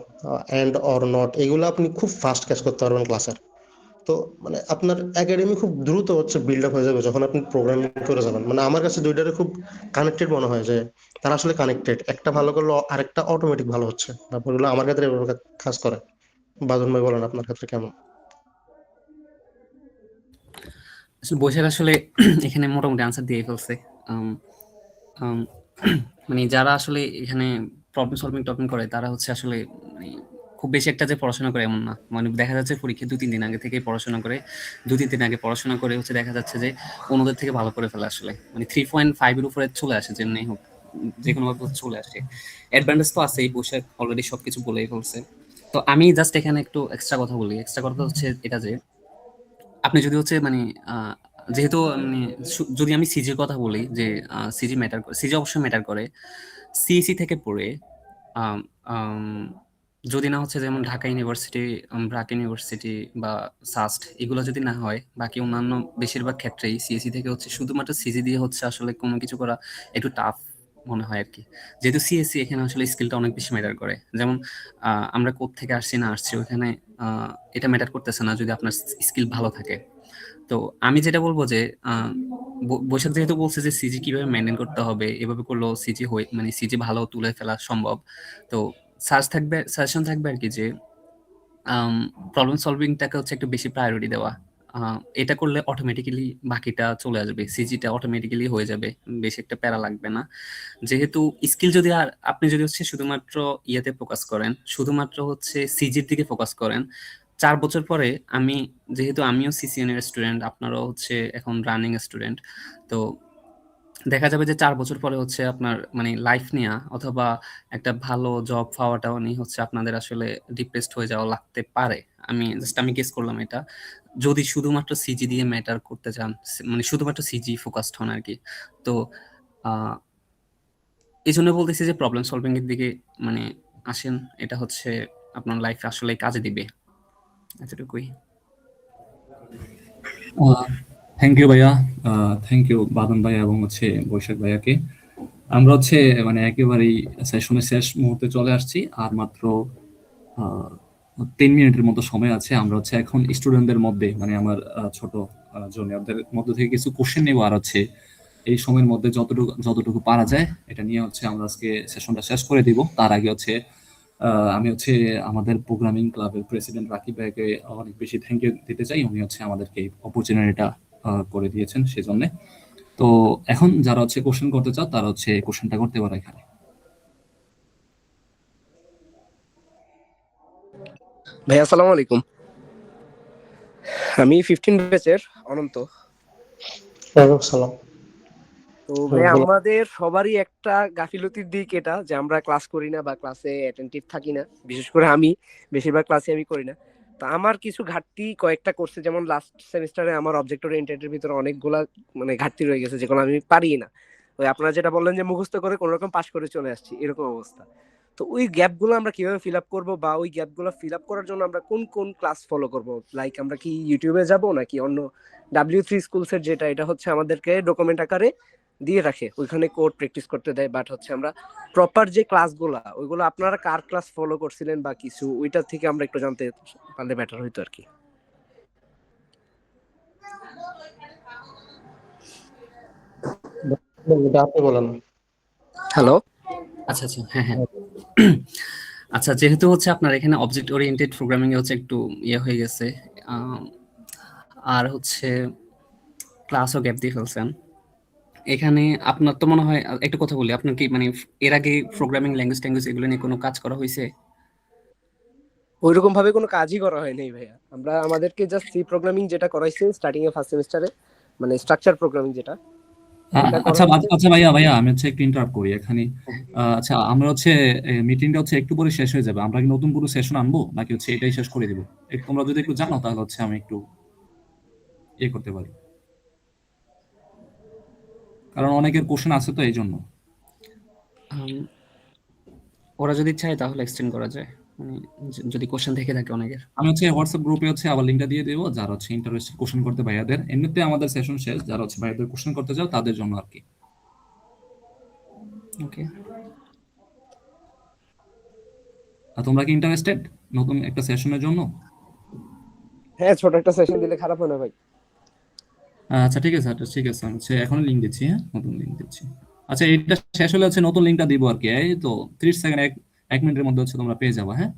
এন্ড অর নট, এগুলো আপনি খুব ফাস্ট ক্যাচ করতে পারবেন ক্লাসের। তো মানে আপনার একাডেমি খুব দ্রুত হচ্ছে বিল্ড আপ হয়ে যাবে যখন আপনি প্রোগ্রামিং করে যাবেন। মানে আমার কাছে দুইটারে খুব কানেক্টেড মনে হয়, যে তারা আসলে কানেক্টেড, একটা ভালো করলে আরেকটা অটোমেটিক ভালো হচ্ছে, ব্যাপারগুলো আমার ক্ষেত্রে এভাবে কাজ করে। বাদল ভাই বলেন আপনার ক্ষেত্রে কেমন? আসলে বৈশাখ আসলে এখানে মোটামুটি আনসার দিয়ে ফেলছে। আম, আম, মানে যারা আসলে এখানে প্রবলেম সলভিং টপিং করে তারা হচ্ছে আসলে মানে খুব বেশি একটা যে পড়াশোনা করে এমন না, মানে দেখা যাচ্ছে পরীক্ষা 2-3 দিন আগে থেকেই পড়াশোনা করে, 2-3 দিন আগে পড়াশোনা করে হচ্ছে দেখা যাচ্ছে যে অন্যদের থেকে ভালো করে ফেলে আসলে, মানে 3.5 এর উপরে চলে আসে যেমনি হোক, যে কোনো ভাবে চলে আসে। অ্যাডভান্টেজ তো আছেই, বৈশাখ অলরেডি সবকিছু বলেই ফেলছে। তো আমি জাস্ট এখানে একটু এক্সট্রা কথা বলি, এক্সট্রা কথা হচ্ছে এটা যে আপনি যদি হচ্ছে মানে যেহেতু মানে যদি আমি সিজির কথা বলি যে সিজি ম্যাটার করে, সিজি অবশ্যই ম্যাটার করে। সিইসি থেকে পড়ে আম, আম, যদি না হচ্ছে যেমন ঢাকা ইউনিভার্সিটি, ব্র্যাক ইউনিভার্সিটি বা সাস্ট, এগুলো যদি না হয়, বাকি অন্যান্য বেশিরভাগ ক্ষেত্রেই সিএসসি থেকে হচ্ছে শুধুমাত্র সিজি দিয়ে হচ্ছে আসলে কোনো কিছু করা একটু টাফ মনে হয় আর কি। যেহেতু সিএসসি এখানে আসলে স্কিলটা অনেক বেশি ম্যাটার করে। যেমন আমরা কোত্থেকে আসছি না আসছি ওখানে এটা ম্যাটার করতেছে না যদি আপনার স্কিল ভালো থাকে। তো আমি যেটা বলবো যে আহ, বৈশাখ যেহেতু বলছে যে সিজি কিভাবে মেনটেন করতে হবে, এভাবে করলেও সিজি হয়ে মানে সিজি ভালো তুলে ফেলা সম্ভব। তো সাজেশন থাকবে আর কি যে প্রবলেম সলভিংটাকে হচ্ছে একটু বেশি প্রায়োরিটি দেওয়া। এটা করলে অটোমেটিক্যালি বাকিটা চলে আসবে, সিজিটা অটোমেটিক্যালি হয়ে যাবে, বেশি একটা প্যারা লাগবে না। যেহেতু স্কিল যদি আর আপনি যদি হচ্ছে শুধুমাত্র ইয়েতে ফোকাস করেন, শুধুমাত্র হচ্ছে সিজির দিকে ফোকাস করেন, 4 বছর পরে আমি, যেহেতু আমিও সিসিএন এর স্টুডেন্ট, আপনারাও হচ্ছে এখন রানিং স্টুডেন্ট, তো দেখা যাবে যে 4 বছর পরে হচ্ছে আপনার মানে লাইফ নিয়ে অথবা একটা ভালো জব পাওয়াটাও নিয়ে হচ্ছে আপনাদের আসলে ডিপ্রেসড হয়ে যাওয়া লাগতে পারে। আমি গেস করলাম এটা, যদি শুধুমাত্র সিজি দিয়ে ম্যাটার করতে চান, মানে শুধুমাত্র সিজি ফোকাসড হন আর কি। তো আহ এই জন্য বলতেছি যে প্রবলেম সলভিং এর দিকে মানে আসেন, এটা হচ্ছে আপনার লাইফে আসলে কাজে দিবে, এতটুকুই। থ্যাংক ইউ ভাইয়া, থ্যাংক ইউ বাদন ভাইয়া এবং হচ্ছে বৈশাখ ভাইয়াকে। আমরা হচ্ছে মানে একেবারেই সেশনের শেষ মুহূর্তে চলে আসছি, আর মাত্র 3 মিনিটের মতো সময় আছে। আমরা হচ্ছে এখন স্টুডেন্টদের মধ্যে মানে আমার ছোট জুনিয়রদের মধ্যে থেকে কিছু কোশ্চেন নেবো, আর হচ্ছে এই সময়ের মধ্যে যতটুকু পারা যায় এটা নিয়ে হচ্ছে আমরা আজকে সেশনটা শেষ করে দিব। তার আগে হচ্ছে আমি হচ্ছে আমাদের প্রোগ্রামিং ক্লাবের প্রেসিডেন্ট রাকিব ভাইকে অনেক বেশি থ্যাংক ইউ দিতে চাই, উনি হচ্ছে আমাদেরকে এই অপরচুনিটিটা করে দিয়েছেন সেজন্য। তো এখন যারা হচ্ছে কোশ্চেন করতে চাও তারা হচ্ছে কোশ্চেনটা করতে পারে এখানে। ভাই আসসালামু আলাইকুম। আমি 15 ব্যাচের অনন্ত। ওয়ালাইকুম সালাম। তো ভাই আমাদের সবারই একটা গাফিলতির দিক এটা যে আমরা ক্লাস করি না বা ক্লাসে অ্যাটেন্টিভ থাকি না, বিশেষ করে আমি বেশিরভাগ ক্লাসে আমি করি না। তো আমার কিছু ঘাটতি কয়েকটা করছে, যেমন লাস্ট সেমিস্টারে আমার অবজেক্ট ওরিয়েন্টেডের ভিতরে অনেকগুলা মানে ঘাটতি রয়ে গেছে যেগুলো আমি পারি না। ওই আপনারা যেটা বললেন যে মুখস্থ করে কোনো রকম পাশ করে চলে আসছি, এরকম অবস্থা। তো ওই গ্যাপগুলো আমরা কিভাবে ফিল আপ করবো, বা ওই গ্যাপগুলো ফিল আপ করার জন্য আমরা কোন কোন ক্লাস ফলো করব? লাইক আমরা কি ইউটিউবে যাব, নাকি অন্য W3 স্কুলসের যেটা, এটা হচ্ছে আমাদেরকে ডকুমেন্ট আকারে দিয়ে রাখে, ওইখানে কোড প্র্যাকটিস করতে দেয়, বাট হচ্ছে আমরা প্রপার যে ক্লাসগুলো ওইগুলো আপনারা কার ক্লাস ফলো করছিলেন বা কিছু, ওইটা থেকে আমরা একটু জানতে পারলে বেটার হইতো আর কি। এটা আপনি বলেন। হ্যালো। আচ্ছা আচ্ছা, হ্যাঁ হ্যাঁ। আচ্ছা, যেহেতু হচ্ছে আপনার এখানে অবজেক্ট ওরিয়েন্টেড প্রোগ্রামিং এ হচ্ছে একটু ইয়ে হয়ে গেছে, আর হচ্ছে ক্লাসও গ্যাপ দিয়ে ফেলছেন এখানে, আপনার তো মনে হয়, একটা কথা বলি, আপনার কি মানে এর আগে প্রোগ্রামিং ল্যাঙ্গুয়েজ ট্যাঙ্গুয়েজ এগুলো নিয়ে কোনো কাজ করা হয়েছে? ওইরকম ভাবে কোনো কাজই করা হয় নাই ভাইয়া। আমরা আমাদেরকে জাস্ট সি প্রোগ্রামিং যেটা করাইছে স্টার্টিং এ ফার্স্ট সেমিস্টারে, মানে স্ট্রাকচার প্রোগ্রামিং যেটা, এটা আচ্ছা করাইছে। আচ্ছা ভাইয়া আমি হচ্ছে একটু ইন্টারাপ্ট করি এখানে। আচ্ছা, আমরা হচ্ছে মিটিংটা হচ্ছে একটু পরে শেষ হয়ে যাবে, আমরা কি নতুন কোনো সেশন আনবো নাকি হচ্ছে এটাই শেষ করে দিব? তোমরা যদি একটু জানো তাহলে হচ্ছে আমি একটু ইয়ে করতে পারি, কারণ অনেকের কোশ্চেন আছে তো এই জন্য। আম, ওরা যদি চায় তাহলে এক্সটেন্ড করা যায়, মানে যদি কোশ্চেন থেকে থাকে অনেকের। আমি হচ্ছে হোয়াটসঅ্যাপ গ্রুপে হচ্ছে আবার লিঙ্কটা দিয়ে দেবো, যারা হচ্ছে ইন্টারেস্টেড কোশ্চেন করতে ভাইয়াদের। এমনিতে আমাদের সেশন শেষ, যারা হচ্ছে ভাইয়াদের কোশ্চেন করতে চাও তাদের জন্য আর কি। ওকে, আর তোমরা কি ইন্টারেস্টেড নতুন একটা সেশনের জন্য? হ্যাঁ, ছোট একটা সেশন দিলে খারাপ হয় না ভাই। আচ্ছা ঠিক আছে, আমি হচ্ছে এখন লিঙ্ক দিচ্ছি, হ্যাঁ নতুন লিঙ্ক দিচ্ছি। আচ্ছা, এটা শেষ হলে হচ্ছে নতুন লিঙ্কটা দিব আর কি, এই তো 30 সেকেন্ড, এক মিনিটের মধ্যে হচ্ছে তোমরা পেয়ে যাবে, হ্যাঁ।